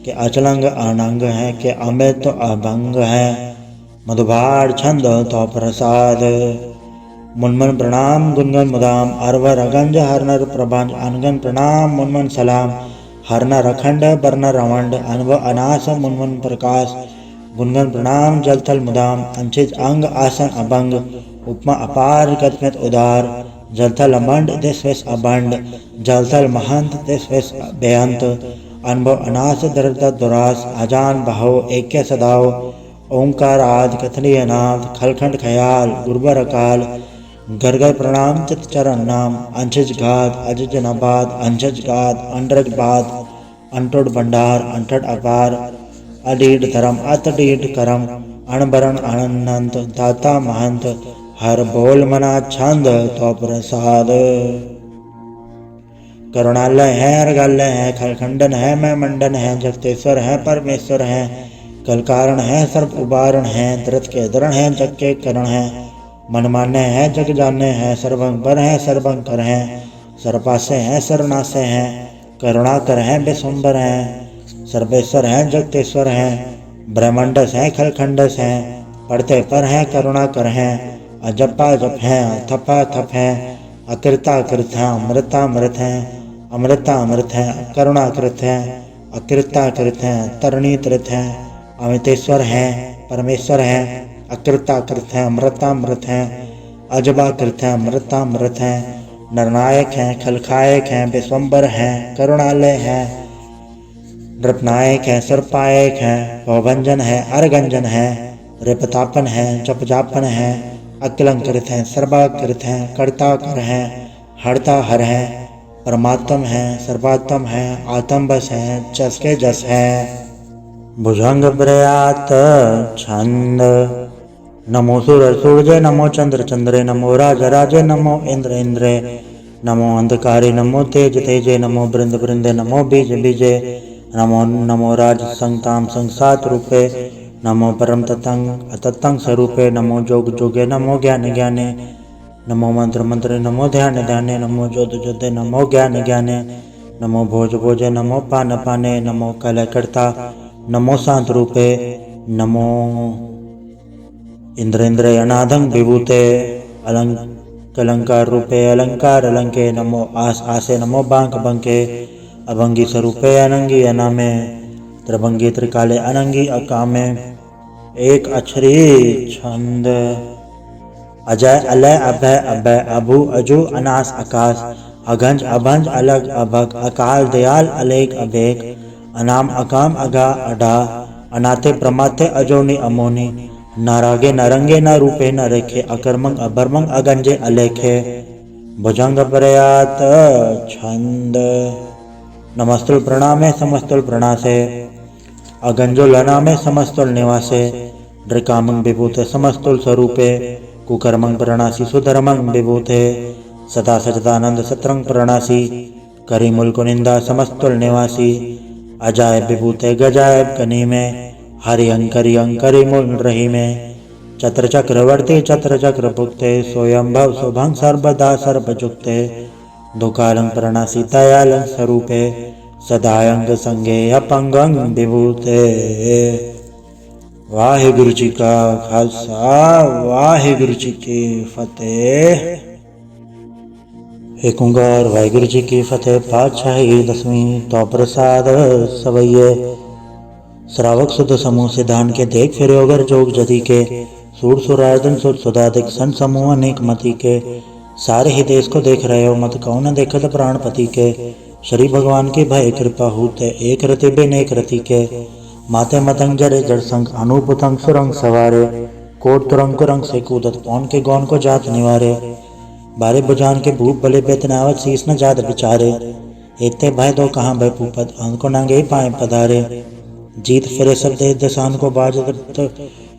के अचलंग अनंग है, के अमे तो अभंग है, मधुभार छंद तो प्रसाद। मुनमन प्रणाम गुनगन मुदाम, अरवर अगंज हरनर प्रभंज, अनगन प्रणाम मुनमन सलाम, हरनर अखंड बरनर रवंड, अनव अनास मुनमन प्रकाश, गुनगन प्रणाम जलथल मुदाम, अंचिज अंग आसन अभंग, उपमा अपार गदमित उदार, जलथल अमंड दिस्वेश अभंड, जलथल महंत दिस्वेश बेअंत, अनुभव अनास दर्द दुरास, अजान बहो ऐक्य सदाओ, ओंकार आद कथनीय नाद, खलखंड खयाल गुरबर अकाल, गरगर प्रणाम चित चरण नाम, अंशज घात अजज नबाद, अंशज घात अंडरज बाद, अंटोड भंडार अंठड अपार, अडीड धर्म अतडीड करम, अणबरण अनंत, दाता महंत, हर बोल मना छंद तो प्रसाद। करुणालय है, अर्घालय है, खलखंडन है, मैं मंडन है, जगतेश्वर है, परमेश्वर है, कल कारण है, सर्व उबारण है, दृत के दरण है, जग के करण है, मन मान्य है, जग जाने है, सर्वंकर है, सर्वंकर है, सर्वपासे है, सर्वनाशे है, करुणाकर है, विश्वंबर है, सर्वेश्वर है, जगतेश्वर है, ब्रह्मंडस है, खलखंडस है, पढ़ते पर है, करुणाकर है, अजपा जप है, थपा थप है, अकृता कृत है, अमृता मृत है, अमृता अमृत है, करुणाकृत है, अकृता कृत है, तरणी तृत है, अमितेश्वर है, परमेश्वर है, अकृताकृत है, अमृतामृत है, अजबाकृत है, अमृतामृत है, नरनायक है, खलखायक है, विश्वम्बर है, करुणालय है, नृपनायक है, सर्पायक है, भवभंजन है, अरगंजन है, रिपतापन है, जपजापन है, अकलंकृत है, सर्वाकृत है, कर्ताकर है, हरता हर है, परमात्म है, सर्वात्म है, आत्मबस है, जस के जस है। भुजंग प्रयात छंद। नमो सूर्य सूर्य, नमो चंद्र चंद्रे, नमो राज राजे, नमो इंद्र इंद्रे, नमो अंधकारे, नमो तेज तेजे, नमो बृंद बृंदे, नमो बीज बीजे, नमो नमो राज संताम संसात रूपे, नमो परम ततंग अततंग स्वरूपे, नमो जोग जोगे, नमो ज्ञान ज्ञाने, नमो मंत्र मंत्रे, नमो ध्यान ध्याने, नमो जोध जोधे, नमो ज्ञान ज्ञाने, नमो भोज भोजे, नमो पान पाने, नमो कलयकर्ता, नमो शांत रूपे, नमो इंद्रेन्द्र अनादंग विभूते, अलंकार रूपे, अलंकार अलंके, नमो आस आसे, नमो बांक बंके, अभंगी स्वरूपे, अनंगी अनामे, त्रिभंगी त्रिकाले, अनंगी अकामे। एक अक्षरी छंद। अजय अलय अभय अभय, अभु अजु, अनास आकाश, अगंज अभंज, अलग अभग, अकाल दयाल, अलेख अभेक, अनाम अकाम, अगा अडा, अनाथे प्रमाथे, अजोनी अमोनी, नारागे नरंगे, न रूपे न रेखे, अकर्मंग अभर्मंग, अगंजे अलेखे। भुजंग प्रयात छंद। नमस्तुल प्रणामे, समस्तुल प्रणासे, अगंजो लनामे, समस्तुल निवासे, ड्रिकामंग विभूते, समस्तुल स्वरूपे, कुकर्मंग प्रणासी, सुधर्मंग विभूते, सदा सचदानंद सत्रंग प्रणासी, करीमुल कुनिंदा, समस्तुल निवासी, अजायब विभूते, गजायब कनी में, हरि अंकरी अंकरी मूल रही में, चत्र चक्रवर्ती चत्र चक्र भुक्ते, स्वयंभव शुभंग सर्वदा सर्वजुक्ते, दुकालंग प्रणासी दयालंग स्वरूपे, सदायंग संगे अपंगंग विभूते। वाहिगुरु जी का खालसा, वाहिगुरु जी की फतेह। एक ओंकार वाहिगुरु जी की फतेह। पातशाही दसवीं तो प्रसाद सवैये। श्रावक सुध समूह सिद्धांत के देख फिर अगर जोग जदी के, सूर सुरार्दन सुर सुदाधिक सन समूह अनेक मति के, सारे ही देश को देख रहे हो, मत कहो न देखत प्राणपति के। श्री भगवान की भय कृपा होते, एक रति बिन एक रति के। माते मतंग जरे जड़ संग, अनुपुतंग सुरंग सवारे। कोट तुरंग कुरंग से कूदत, पौन के गौन को जात निवारे। बारे बुझान के भूप भले बेतनावत, शीस न जात बिचारे। एकते भय दो कहाँ भय भूपत, अंत को नंगे पाए पधारे। जीत फिरे सब देश दसान को, बाजत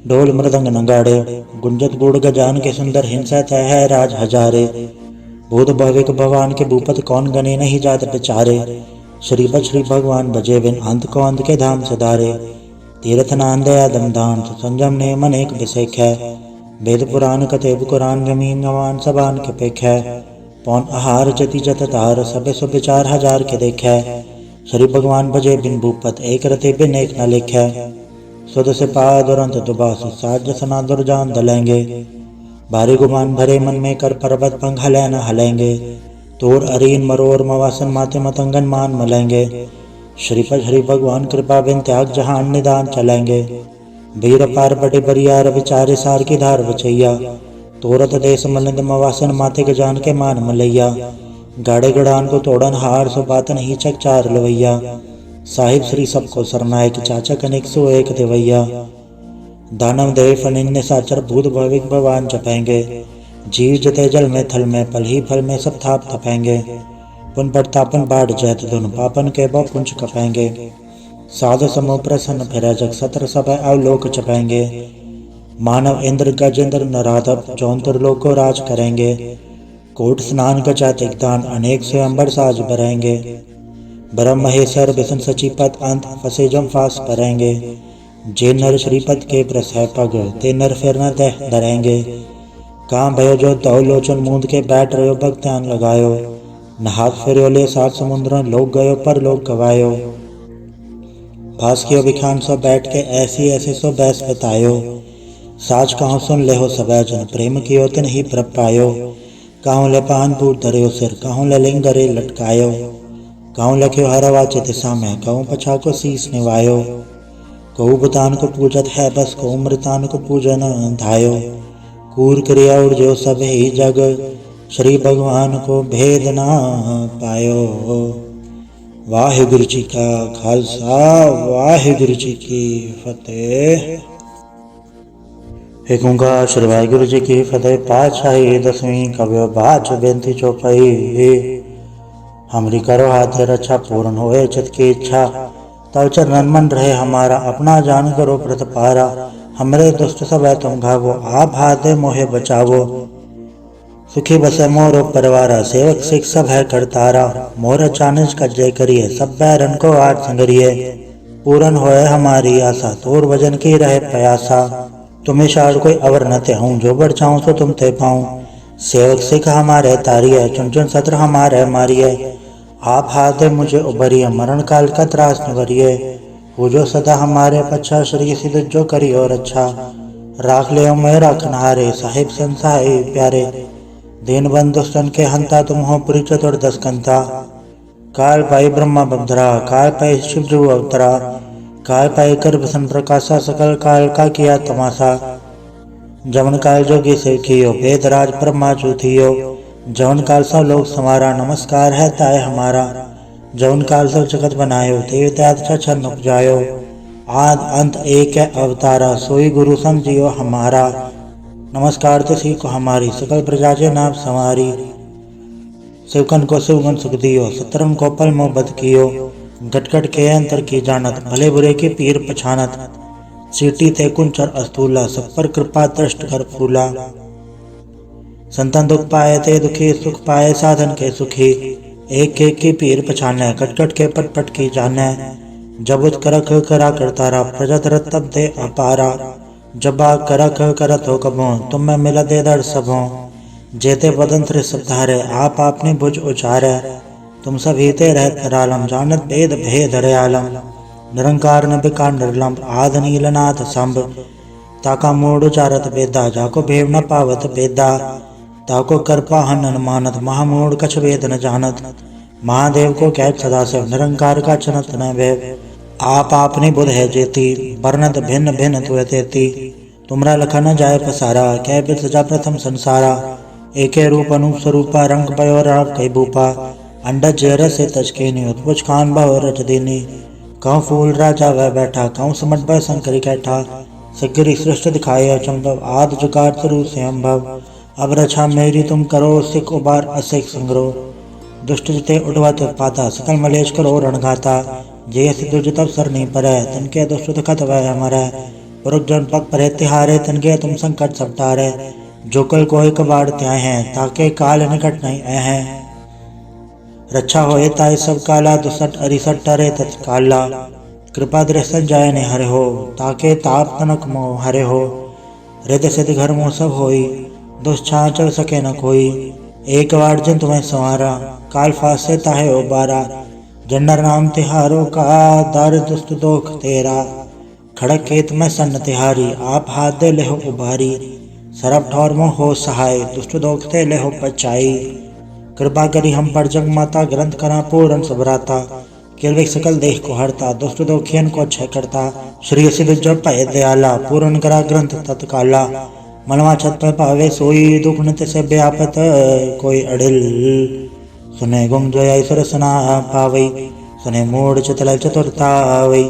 ढोल मृदंग नगाड़े। गुंजत गुड़ गजान के सुंदर, हिंसा तय है राज हजारे। भूत भविक भगवान के भूपत, कौन गने नहीं जात बिचारे। श्री भगवान बजे बिन, अंत को अंत के धाम सदारे। तीर्थ नांदे आदम दान, संजम ने मन एक बिसेख है। वेद पुराण कतेब कुरान, जमीन गवान सबान के पेख है। पौन आहार जति जत तार, सबे सो विचार हजार के देखे। श्री भगवान भजे बिन भूपत, एक रति बिन एक न लिखे। सुध से पा दुरंत दुबास, साज सना दुर्जान दलेंगे। भारी गुमान भरे मन में, कर पर्वत पंख हले न हलेंगे। तोर अरीन मरोर मवासन, माते मतंगन मान मलेंगे। श्री भगवान कृपा बिन, त्याग जहान निदान चलेंगे। वीर पार बड़े बरियार, विचारे सार की धार बचैया। तोरत देश मलिंद मवासन, माते गजान के मान मलैया। गाड़े गड़ान को तोड़न हार, सो बातन ही चक चार लवैया। साहिब श्री सबको सरनायक, चाचा कनिक सो एक देवैया। दानव देव फनिन्य साचर, भूत भविक भगवान जपेंगे। जीव जते जल में थल में, पल ही फल में सब थाप थपेंगे। पुन पड़तापन बाढ़ जैत धुन, पापन के बौ पुंज कपेंगे। साधु समूह प्रसन्न फिर जग, सत्र सब अवलोक चपेंगे। मानव इंद्र गजेंद्र नराधव, जौनतर लोक को राज करेंगे। कोट स्नान का चातिक दान, अनेक स्वयंवर साज बरेंगे। ब्रह्म महेश्वर विष्णु सचिपत, अंत फसे जम फास परेंगे। जे नर श्रीपद के प्रस है पग, ते नर फिर न तह डरेंगे। काम भयो जो तौ लोचन मूंद के, बैठ रहो भक्त्यान लगायो। नहात फिर ले सात समुद्र, लोग गयो पर लोग गवायो। भास कियो विखान सो बैठ के, ऐसी ऐसे सो बैस बतायो। साज कहूँ सुन ले हो सब जन, प्रेम कियो तिन ही प्रभ पायो। कहूँ ले पान पूत धर्यो सिर, कहूँ ले लिंग धरे लटकायो। कहूँ लख्यो हरवा चित सामे, कहूँ पछा को शीस निवायो। कहूँ भूतान को पूजत है बस, कहूँ मृतान को पूजन धायो। कूर क्रिया और जो सब ही जग, श्री भगवान को भेद ना पायो। वाहिगुरु जी का खालसा, वाहिगुरु जी की फतेह। एक ओंकार श्री वाहिगुरु जी की फतेह। पातशाही दसवीं कव्य बाच बेनती चौपाई। हमरी करो हाथ रक्षा, पूर्ण होए चित की इच्छा। तव चरणन मन रहे हमारा, अपना जान करो प्रतिपारा। हमरे दुष्ट सब है तुम घावो, आप हाथ दे मोहे बचावो। सुखी बसे मोरो परिवारा, सेवक सिख सब है करतारा। मोर चानिज कज्जय करिए, सब बैरन को आज संगरिए। पूरन होए हमारी आशा, तोर वजन की रहे प्रयासा। तुम्हें शार कोई अवर न ते हूँ, जो बढ़ चाहूँ सो तुम ते पाऊँ। सेवक सिख हमारे तारिये, चुन चुन सत्र हमारे मारिये। आप हाथ दे मुझे उबरिए, मरण काल का त्रास निवरिए। हो जो सदा हमारे पच्छा, श्री सिद्ध जो करी और अच्छा। राख ले मैं राखनहारे, साहिब संसाई प्यारे। दीन बंधु स्तन के हंता, तुम हो पुरी चतुर्दश कंता। काल पाई ब्रह्मा बंधरा, काल पाई शिव जो अवतरा। काल पाई कर भसन प्रकाशा, सकल काल का किया तमाशा। जवन काल जोगी से कियो, वेद राज ब्रह्मा चूथियो। जवन काल सब लोग समारा, नमस्कार है ताय हमारा। जवन काल सब जगत बनायो, देवता छन उपजायो। आद अंत एक है अवतारा, सोई गुरु समझियो हमारा। नमस्कार तिसी को हमारी, सकल प्रजा जे नाम संवारी। शिवकन को शिवगुण सुख दियो, सतरंग को पल मोह बद कियो। गटगट के अंतर की जानत, भले बुरे की पीर पछानत। सीटी थे कुंचर अस्तूला, सब पर कृपा दृष्ट कर फूला। संतन दुख पाए ते दुखी, सुख पाए साधन के सुखी। एक एक की पीर पछाने, कटकट के पट पट की जाने। जब उत करख करा करतारा, प्रजा तरत तब दे अपारा। जब आ करख करत हो कबो, तुम में मिला दे दर सबों। जेते बदन थे सब धारे, आप आपने भुज उचारे। तुम सब हीते रहत निरालम, जानत भेद भेद हरयालम। निरंकार निबिकार निर्लंब, आद नीलनाथ संभ। ताका मूड उचारत बेदा, जाको भेव न पावत बेदा। ताको कृपा हनन मानत, महामूड कछ वेद न जानत। महादेव को कैद सदा शिव, निरंकार का चनत न भय। आप आपने बुध है जेती, वर्णत भिन्न भिन्न तुय तेती। तुमरा लखा न जाय पसारा, कै बिद सजा प्रथम संसारा। एके रूप अनूप स्वरूपा रंग पयो राग कई भूपा अंडज रस तजकेनी उत्पुज खान भाव रच दीनी कहूँ फूल राजा वह बैठा कहूँ समट भय शंकरी कैठा सिगरी सृष्टि दिखाए अचंभव आद जुगार तरु से अम्भव अब रक्षा मेरी तुम करो सिख उबार असिख संग्रो दुष्ट जिते उठवत पाता सकल मलेश करो रणघाता जे दुर्ज तब सर नहीं परै तनके दुष्ट दुखत वह मरै पुरुष जन पग परे तिहारे तनके तुम संकट सब टारे जो कोई कबाड़ त्याय हैं ताके काल निकट नहीं हैं रक्षा होए ताय सब काला दुसठ अरिसठ टरे तत्काला कृपा दृष्ट जाय ने हरे हो ताके ताप तनक मोह हरे हो हृदय सिद्ध घर मोह सब होई दुष्छा चल सके न कोई एक बार जिन तुम्हें संवारा काल फासे ताहे उबारा जन्नर नाम तिहारो का दार दुष्ट दोख तेरा खड़क खेत में सन्न तिहारी आप हाथ दे लेहो उबारी सरब ठौर मोह हो सहाय दुष्ट दोख ते लेहो पचाई कृपा करी हम पर जग माता ग्रंथ करा पूरन सबराता केवल सकल देह को हरता दुष्ट दोखियन को क्षय करता श्री सिद्ध जब पाए दयाला पूरन करा ग्रंथ तत्काला मनवा छत पर पावे सोई दुख नित से व्यापत कोई अड़िल सुने गुंग जय ईश्वर सना पावई सुने मूड चितल चतुरतावई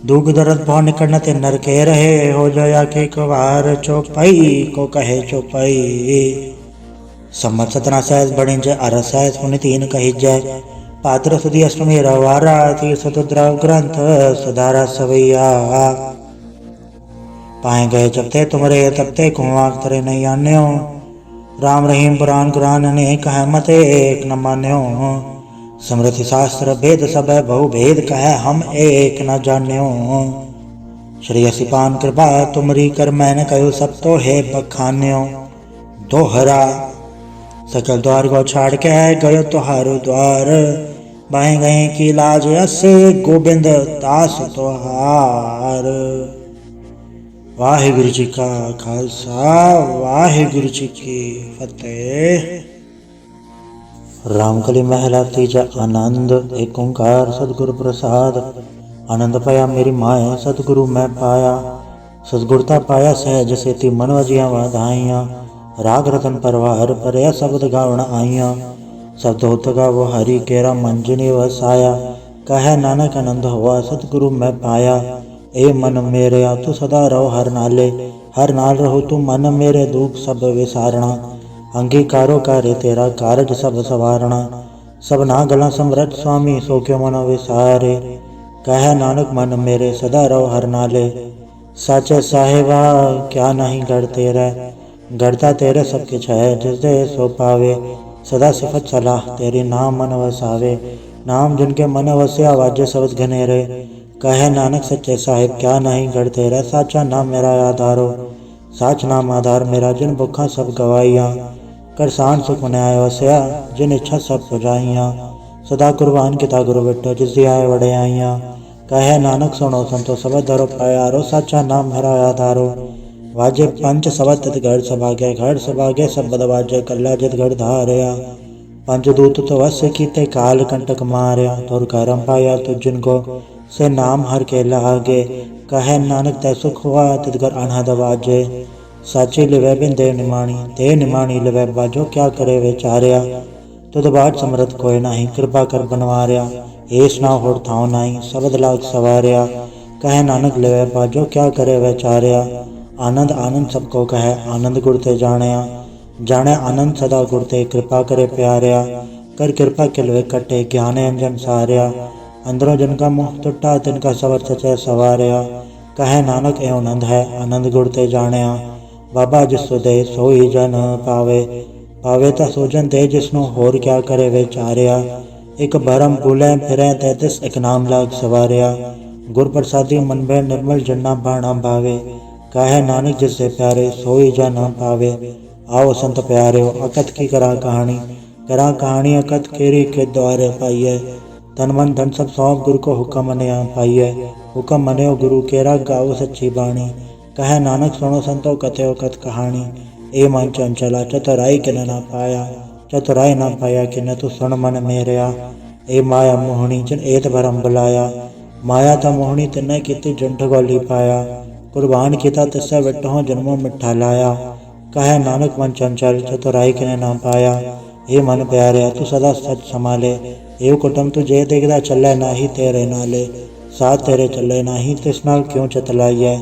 दुख दर्द भव निकट न ते नर के रहे हो जया के कवार चौपाई को कहे चौपाई सम्मत सतना सहज बड़े जय अरस सहज पुण्य तीन कही जय पात्र सुधी अष्टमी रवारा तीर्थ द्रव ग्रंथ सुधारा सवैया पाए गए जब ते तुमरे तब ते कुआं तरे नहीं आन्यो राम रहीम पुराण कुरान अनेक है मते एक न मान्यो समृद्धि शास्त्र भेद सब बहु भेद कह हम एक न जान्यो श्री असिपान कृपा तुमरी कर मैंने कहो सब तो है बखान्यो दोहरा सकल द्वार को छाड़ के गयो तुहारो द्वार बाएं गए की लाज अस गोविंद दास तुहार। वाहिगुरु जी का खालसा वाहिगुरु जी की फतेह। रामकली महला तीजा आनंद एक ओंकार सदगुरु प्रसाद। आनंद पाया मेरी माए सतगुरु मैं पाया सतगुरता पाया सहज सेती मन वजिया वाधाइया राग रतन परवार पर शब्द गावण आइया शब्द होत गा वो हरि केरा मंजनी वसाया कह नानक आनंद हुआ सतगुरु मैं पाया ए मन मेरे तू सदा रहो हर नाल रहो तू मन मेरे दुख सब विसारणा अंगीकारो कार्य तेरा कारज सब सवारणा सब ना गला समरथ स्वामी सो क्यों मन विसारे कह नानक मन मेरे सदा रहो हर नाले साचे साहेबा क्या नहीं गढ़ तेरा गढ़ता तेरे सब किछ है जिस दे सो पावे सदा सिफत सलाह तेरी नाम मन वसावे नाम जिनके मन वस्या वाज्य शब्द घनेरे कहे नानक सच्चे साहिब क्या नहीं गढ़ तेरा साचा नाम मेरा आधारो साच नाम आधार मेरा जिन भुखा सब गवाइया कर सान सुख न्याय वस्या जिन इच्छा सब पुजाइया सदा कुर्बान किता गुरु बिट्टो जिस आए वड़े आइया कहे नानक सुनो संतो सब धरो पायारो साचा नाम मेरा आधारो वाजे पंच सबत घर सभागे घर सभागे सब बदवाजे कल्ला जित घर धारया पंचदूत तो वश्य कीते काल कंटक मारया तुर करम पाया तुझ जिनको से नाम हर के लागे कहे नानक तै सुख हुआ तित घर अनहद वाजे साची लिवे बिन दे निमाणी लिवे बाजो क्या करे विचार्या तुद बाट समरथ कोई नहीं कृपा कर बनवार्या ऐस ना होड़ थाव नहीं शब्द लाग सवार्या कहे नानक लिवे बाजो क्या करे विचार्या आनंद आनंद सबको कहे आनंद गुरते जाने आनंद सदा गुरते कृपा करे प्यारया कर कृपा किलवे कटे ज्ञान अंजन सारया अंदरों जिनका मुँह टुटा तिनका सवर सचे सवारया कहे नानक एवं आनंद है आनंद गुरते जाने बाबा जिसो दे सोई जन पावे ता सोजन दे जिसनो होर क्या करे विचार्या एक भरम भूले फिरे तैतिस एक नाम लाग सवारया गुर प्रसादी मन में निर्मल जन्ना बाणा भावे कहे नानक जिससे प्यारे सोई जा न पावे आओ संत प्यारे अकथ की करा कहानी अकथ केरी के द्वारे पाइये तन मन धन सब सौंप गुरु को हुक्म मनिया पाइये हुक्म मनियो गुरु केरा गाओ सच्ची बाणी कहे नानक सुनो संतो कथयो कथ कहानी ए मन चंचला चतुराई के न पाया कि न तू सुन मन मेरया ए माया मोहनी जिन एत भरम बुलाया माया ता मोहनी तिन्ने कीती जंठ गोली पाया कुर्बान किता तिस्से विटहो जन्मों मिठा लाया कहे नानक मन चंचल चतुराई किने ना पाया। हे मन प्यारे तू सदा सच संभाले, एव कुटुम तुझे देखदा चले नाही तेरे नाले। साथ तेरे चले नाही तिस नाल क्यों चतलाइए,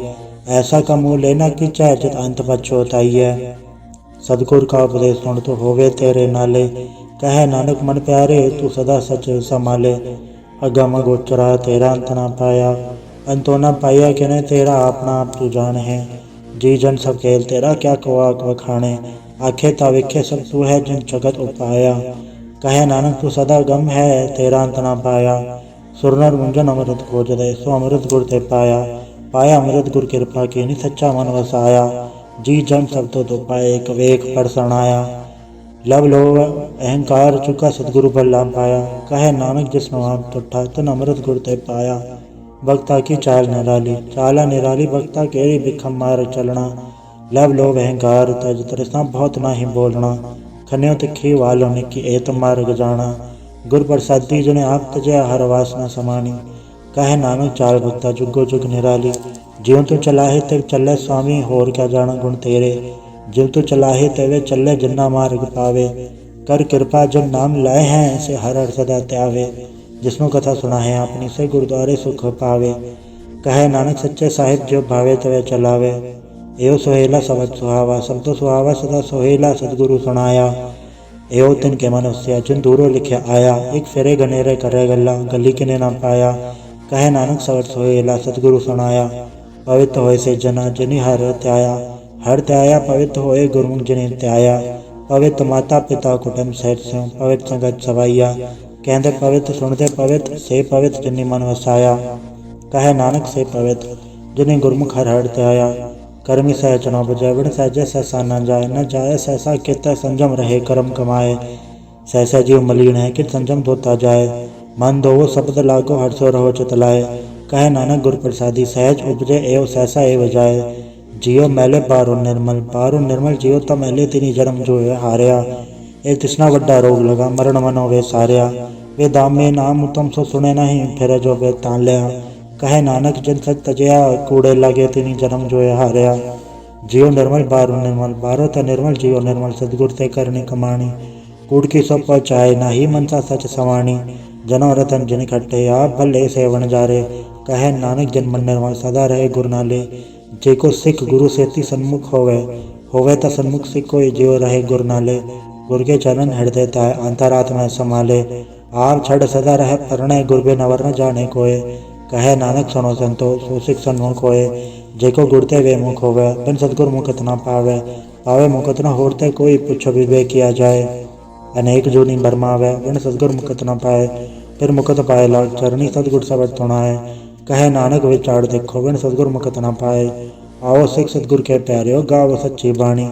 ऐसा का मुँह लेना कि चाहे चित अंत पछोताइए। सतगुर का उपदेश सुन तो होवे तेरे नाले, कहे नानक मन प्यारे तू सदा सच संभाले। अगम गोचरा तेरा अंत ना पाया, अंतो न पाया किने तेरा अपना आप तू जान है। जी जन सब खेल तेरा क्या कवा वखाणे, आखे ताविखे सब तू है जिन जगत उपाया। कहे नानक तू सदा गम है तेरा अंत ना पाया, सुरनर मुंजन अमृत खोज दे सो अमृत गुर ते पाया। पाया अमृत गुर कृपा कीनी सच्चा मन वसाया, जी जन सब तो पाए एक वेख परसण आया। लब लोभ अहंकार चुका सतगुरु बल्ला पाया, कहे नानक जिसनो आप तुठा तन अमृत गुर ते पाया। भक्ता की चाल निराली चाला निराली, भक्ता केरी बिखम मार चलना। लब लोभ अहंकार तज तृष्णा बहुत नाही बोलना, खन्यो तिखी वालो निकी एत मार्ग जाना। गुर प्रसादी जिने आप तजे हर वासना समानी, कहे नानक चाल भक्ता जुगो जुग निराली। ज्यों तू चलाहे तिव चले स्वामी होर क्या जाना गुण तेरे, ज्यों तू चलाहे तिवे चले जिन्ना मार्ग पावे। कर कृपा जिन नाम लाए हैं से हर हर सदा त्यावे, जिसनो कथा सुना है आपनी से गुरुद्वारे सुख पावे। कहे नानक सच्चे साहिब जो भावे तवे चलावे, एव सोहेला सबद सुहावा सब तो सुहावा सदा सोहेला सतगुरु सुनाया। एव तिनके मनुष्य जिन दूरो लिखे आया, एक फेरे घनेरे करे गल्ला गली किने ना पाया। कहे नानक सबद सोहेला सतगुरु सुनाया, पवित्र होए से जना जिनि हर त्याया पवित्र होए गुरुमुख जिनि त्याया। पवित्र माता पिता कुटुंब सहित स्यों पवित्र संगत सवाइया, कहते पवित्र सुनते पवित्र से पवित्र जिनि मन वसाया। कहे नानक से पवित्र जिनि गुरमुख हर हर त्याया, कर्मी सहज न बजय विण सहजे सहसा न जाए। न जाए सहसा कित संजम रहे कर्म कमाए, सहसा जीव मलिन है कि संजम धोता जाए। मन दो शब्द लागो हर्षो रहो चितलाए, कहे नानक गुर प्रसादी सहज उपजे एव सहसा एव जाए। जियो मैले बारो निर्मल जियो तो मैले तिनी जन्म जो है हारिया। ए तिसना वड्डा रोग लगा मरण मनो वे सारिया, वे दाम में नाम तुम सो सुने नहीं फिर जो वे तान लिया। कहे नानक जिन सच तजया कूड़े लगे तिनी जन्म जो है हारिया। जियो निर्मल बारो तो निर्मल जियो निर्मल सतगुर ते करनी कमाणी। कूड़ की सो पहुँचाए ना ही मनसा सच सवाणी, जनो रतन जिन खट्टे आप भले सेवन जारे। कहे नानक जिन मन निर्मल सदा रहे गुर नाले, जेको सिख गुरु सेती सन्मुख होवे त सन्मुख सिख कोई जियो रहे गुर नाले। गुर के चरण हृदय ताय अंतरात्मा संभाले, आप छड़ सदा रहे प्रणय गुर बिन अवर न जाने कोय। कहे नानक सुनो संतो सो सिख सन्मुख होए, जेको गुरते वे मुख होवे बिन सतगुर मुकत न पावे। पावे मुकत न होरते कोई पुछो विवेक किया जाए, अनेक जोनी बरमावे बिन सतगुर मुकत न पाए। फिर मुकत पाए लाग चरणी सतगुर सबद सुनाए, कहे नानक विचार देखो बिन सतगुर मुकत न पाए। आओ सिख सतगुर के प्यारे गावो सच्ची बाणी,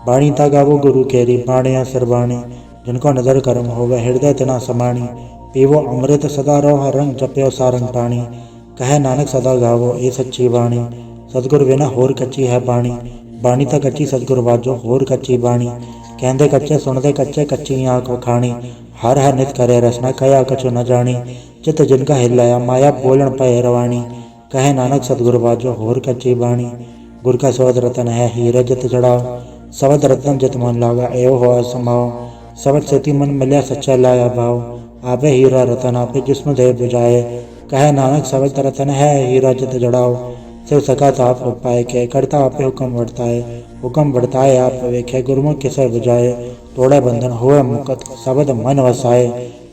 बाणी ता गावो गुरु केरी बाणिया सरबाणी। जिनको नजर कर्म होवे हृदय तना समाणी, पीवो अमृत सदा रहो रंग जप्यो सारंग पाणी। कहे नानक सदा गावो ए सच्ची बाणी, सतगुर बिना होर कच्ची है बाणी। बाणी ता कच्ची सतगुर बाजो होर कच्ची बाणी, कहते कच्चे सुनते कच्चे कच्ची आँख वखाणी। हर हर नित करे रसना कया कछु न जानी, चित जिनका हिलाया माया बोलन पय रवाणी। कहे नानक सतगुर बाजो होर कच्ची बाणी, गुर का शब्द रतन है हीरे जित जड़ाओ। शब्द रतन जित मन लागा एव हो समाओ, शब्द सेती मन मिल्या सच्चा लाया भाव। आपे हीरा रतन आपे जिस्म दे बुझाए, कहे नानक शब्द रतन है हीरा जित जड़ाओ। शिव सका ताप उपाय के करता आपे हुक्म बढ़ताए आप वेखे गुरमुख किसे बुझाए। तोड़े बंधन होवे मुकत शब्द मन वसाए,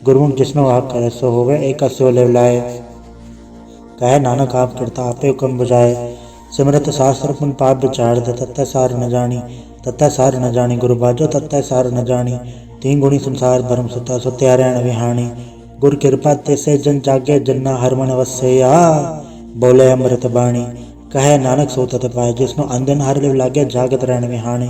गुरमुख जिसनो आप करे सो होवे एक अस्यो लेवलाए। कहे नानक आप करता आपे हुक्म बुझाए, सिमरत शास्त्र पुन पाप विचार तत्त सार न जानी। गुरु बाजो तत्त सार न जानी, तीन गुणी संसार भरम सुता सो त्यारैण विहाणी। गुर कृपा तेसे जन जागे जन्ना हर मन वसैया, बोले अमृत बाणी। कहे नानक सो तत पाए जिसनो अंधन हर लिव लागे जागत रैण विहाणी।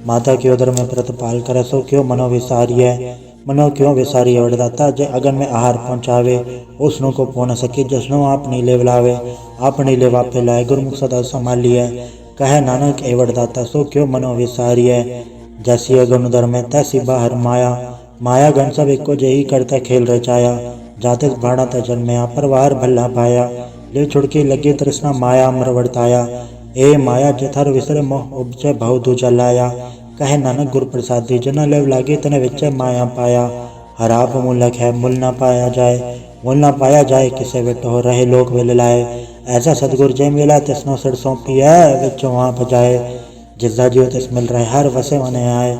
माता की उदर में प्रतिपाल करे सो क्यों मनो विसारिय, मनो क्यों विसारिय वरदाता जे अगन में आहार पहुँचावे। उसनो को पो न सके जिसनो आप नी ले लावे, आप नी ले वापे लाए गुरमुख सदा संभालिय। कहे नानक ए वरदाता सो क्यों मनो विसारिय, जैसी अगन उदर में तैसी बाहर माया। माया गण सब एको जही करते खेल रचाया, जाते भाड़ा त जन्मया परवार भल्ला पाया। ले छुड़की लगी तृष्णा माया अमर वर्ताया, ए माया जिथर विसरे मोह उपजे भव दू जलाया। कहे नानक गुर प्रसादी, जना लेव लागे तन विच माया पाया। हर आप मूलक है मुल ना पाया जाए, मुल ना पाया जाए किसे विटो रहे लोक विल लाए। ऐसा सतगुर जय मिला तिसनो सिर सौंपिया, विचों आप जाए जिसदा जीव तिस मिल रहे हर वसे मन आए।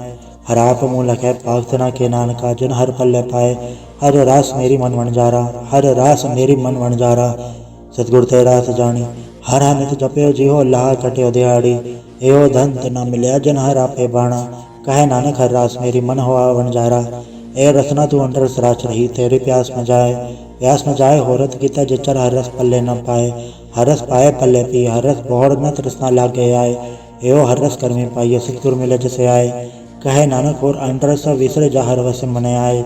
हर आप मूलक है पागतना के नानका, जिन हर पल्ले पाए हर रास मेरी मन वणजारा, हर रास मेरी मन वणजारा। सतगुर ते रास जानी हर नित जपयो जिहो लाह कट्यो दिहाड़ी, एहो धन न मिलिया जिन हर आपे बाणा। कहे नानक हर रास मेरी मन हुआ वणजारा, ए रसना तू अंडर सराच रही तेरी प्यास में जाए। प्यास में जाए होरत गीता जिचर हर रस पल्ले न पाए, हर रस पाए पल्ले पी हर रस बोहड़ न तृष्णा लागे आए। एहो हर रस कर्मी पाइये सतगुर मिले जिसे आए, कहे नानक और अंडर स विसरे जा हर वस मन आए।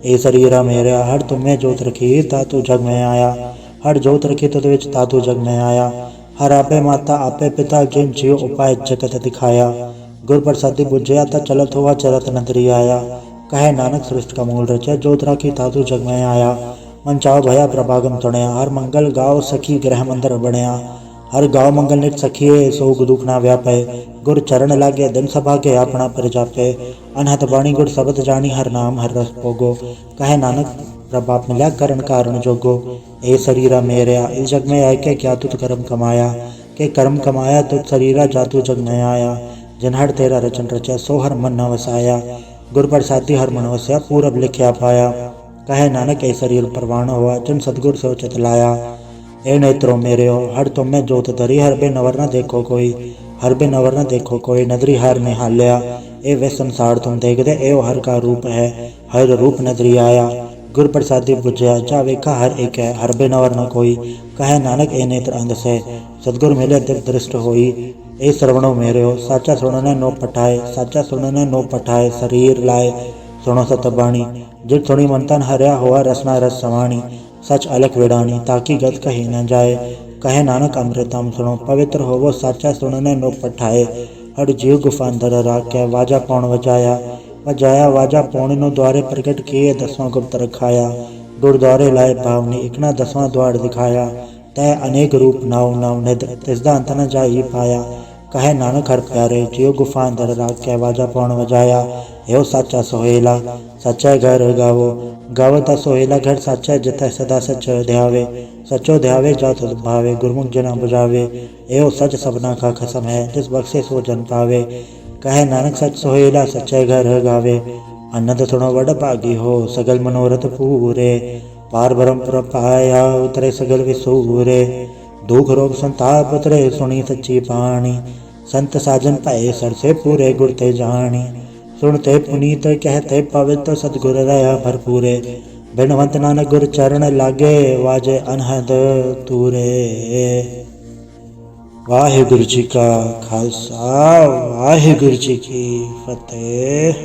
ए शरीरा मेरा हर तुम्हें जोत रखी तातू जग में आया, हर जोत रखी तुद विच तातू जग में आया। हर आपे माता आपे पिता जिन जियो उपाय जगत दिखाया, गुर प्रसादी बुझया ता चलत हुआ चरत नदरी आया। कहे नानक सृष्टि का मूल रचा जोत राखी तातू जग में आया। मन चाओ भया प्रभागम तुणया, हर मंगल गाओ सखी ग्रह मंदिर बनया। हर गाओ मंगल नित सखिए सोग दुख ना व्यापे, गुर चरण लागे दिन सभा के अपना पर जापे। अनहत बाणी गुर शब्द जानी हर नाम हर रस भोगो, कहे नानक प्रभाप मिला करण कारण जोगो। ए शरीरा मेरा इस जग में आय के क्या तुत कर्म कमाया, के कर्म कमाया तुत शरीरा जातू जग में आया। जिन हर तेरा रचन रचा सो हर मन न वसाया, गुर प्रसादी हर मन वसया पूरब लिखया पाया। कहे नानक ए शरीर परवान हुआ जिन सतगुर से उचित लाया। ए नेत्रों मेरे हो हर तुम में जोत धरी, हर बे नवर न देखो कोई, हर बे नवर न देखो कोई नदरी हार निहाल्या। ए वे संसार तुम देख दे एओ हर का रूप है, हर रूप नदरी आया। गुर प्रसादी बुझया जा वेखा हर एक है, हर बे नवर न कोई। कहे नानक ए नेत्र अंध से सतगुर मिले दिव्य दृष्ट होई। ए श्रवणों मेरे हो साचा सुनने नो पठाए, साचा सुनने नो पठाए शरीर लाए सुनो सतबाणी। जित सुनी मन तन हरया हुआ रसना रस समाणी, सच अलख विडानी ताकि गत कही न जाए। कहे नानक अमृतम सुनो पवित्र होवो साचा सुनने नो पठाए। हर जीव गुफा अंदर राख्या वाजा पौण वजाया, वजाया वाजा पौण नो द्वारे प्रकट किए दसवां गुप्त रखाया। गुर द्वारे लाए भावनी इकना दसवां द्वार दिखाया, तय अनेक रूप नाव नाव निध तिसदा अंत न जाई पाया। कहे नानक हर प्यारे जियो गुफा अंदर राख्या वाजा पौण वजाया। एहो साचा सोहेला सच्चा घर गावो, गावता सोहेला घर साचा जितै सदा सच ध्यावे। सचो ध्यावे जा तुद भावे गुरमुख जना बुझावे। एहो सच सबना का खसम है जिस बख्शे सो जन पावे। कहे नानक सच सोहेला सच्चे घर गावे, अन्नद सुनो वड भागी हो सगल मनोरथ पूरे। पार ब्रह्म पुर पाया उतरे सगल विसूरे, दुख रोग संताप उतरे सुनी सच्ची बाणी। संत साजन भय सरसे पूरे गुर ते जानी, सुनते पुनीत कहते पवित्र सतगुर रहा भरपूरे। बिनवंत नानक गुर चरण लागे वाजे अनहद तूरे। वाहिगुरु जी का खालसा वाहिगुरु जी की फतेह।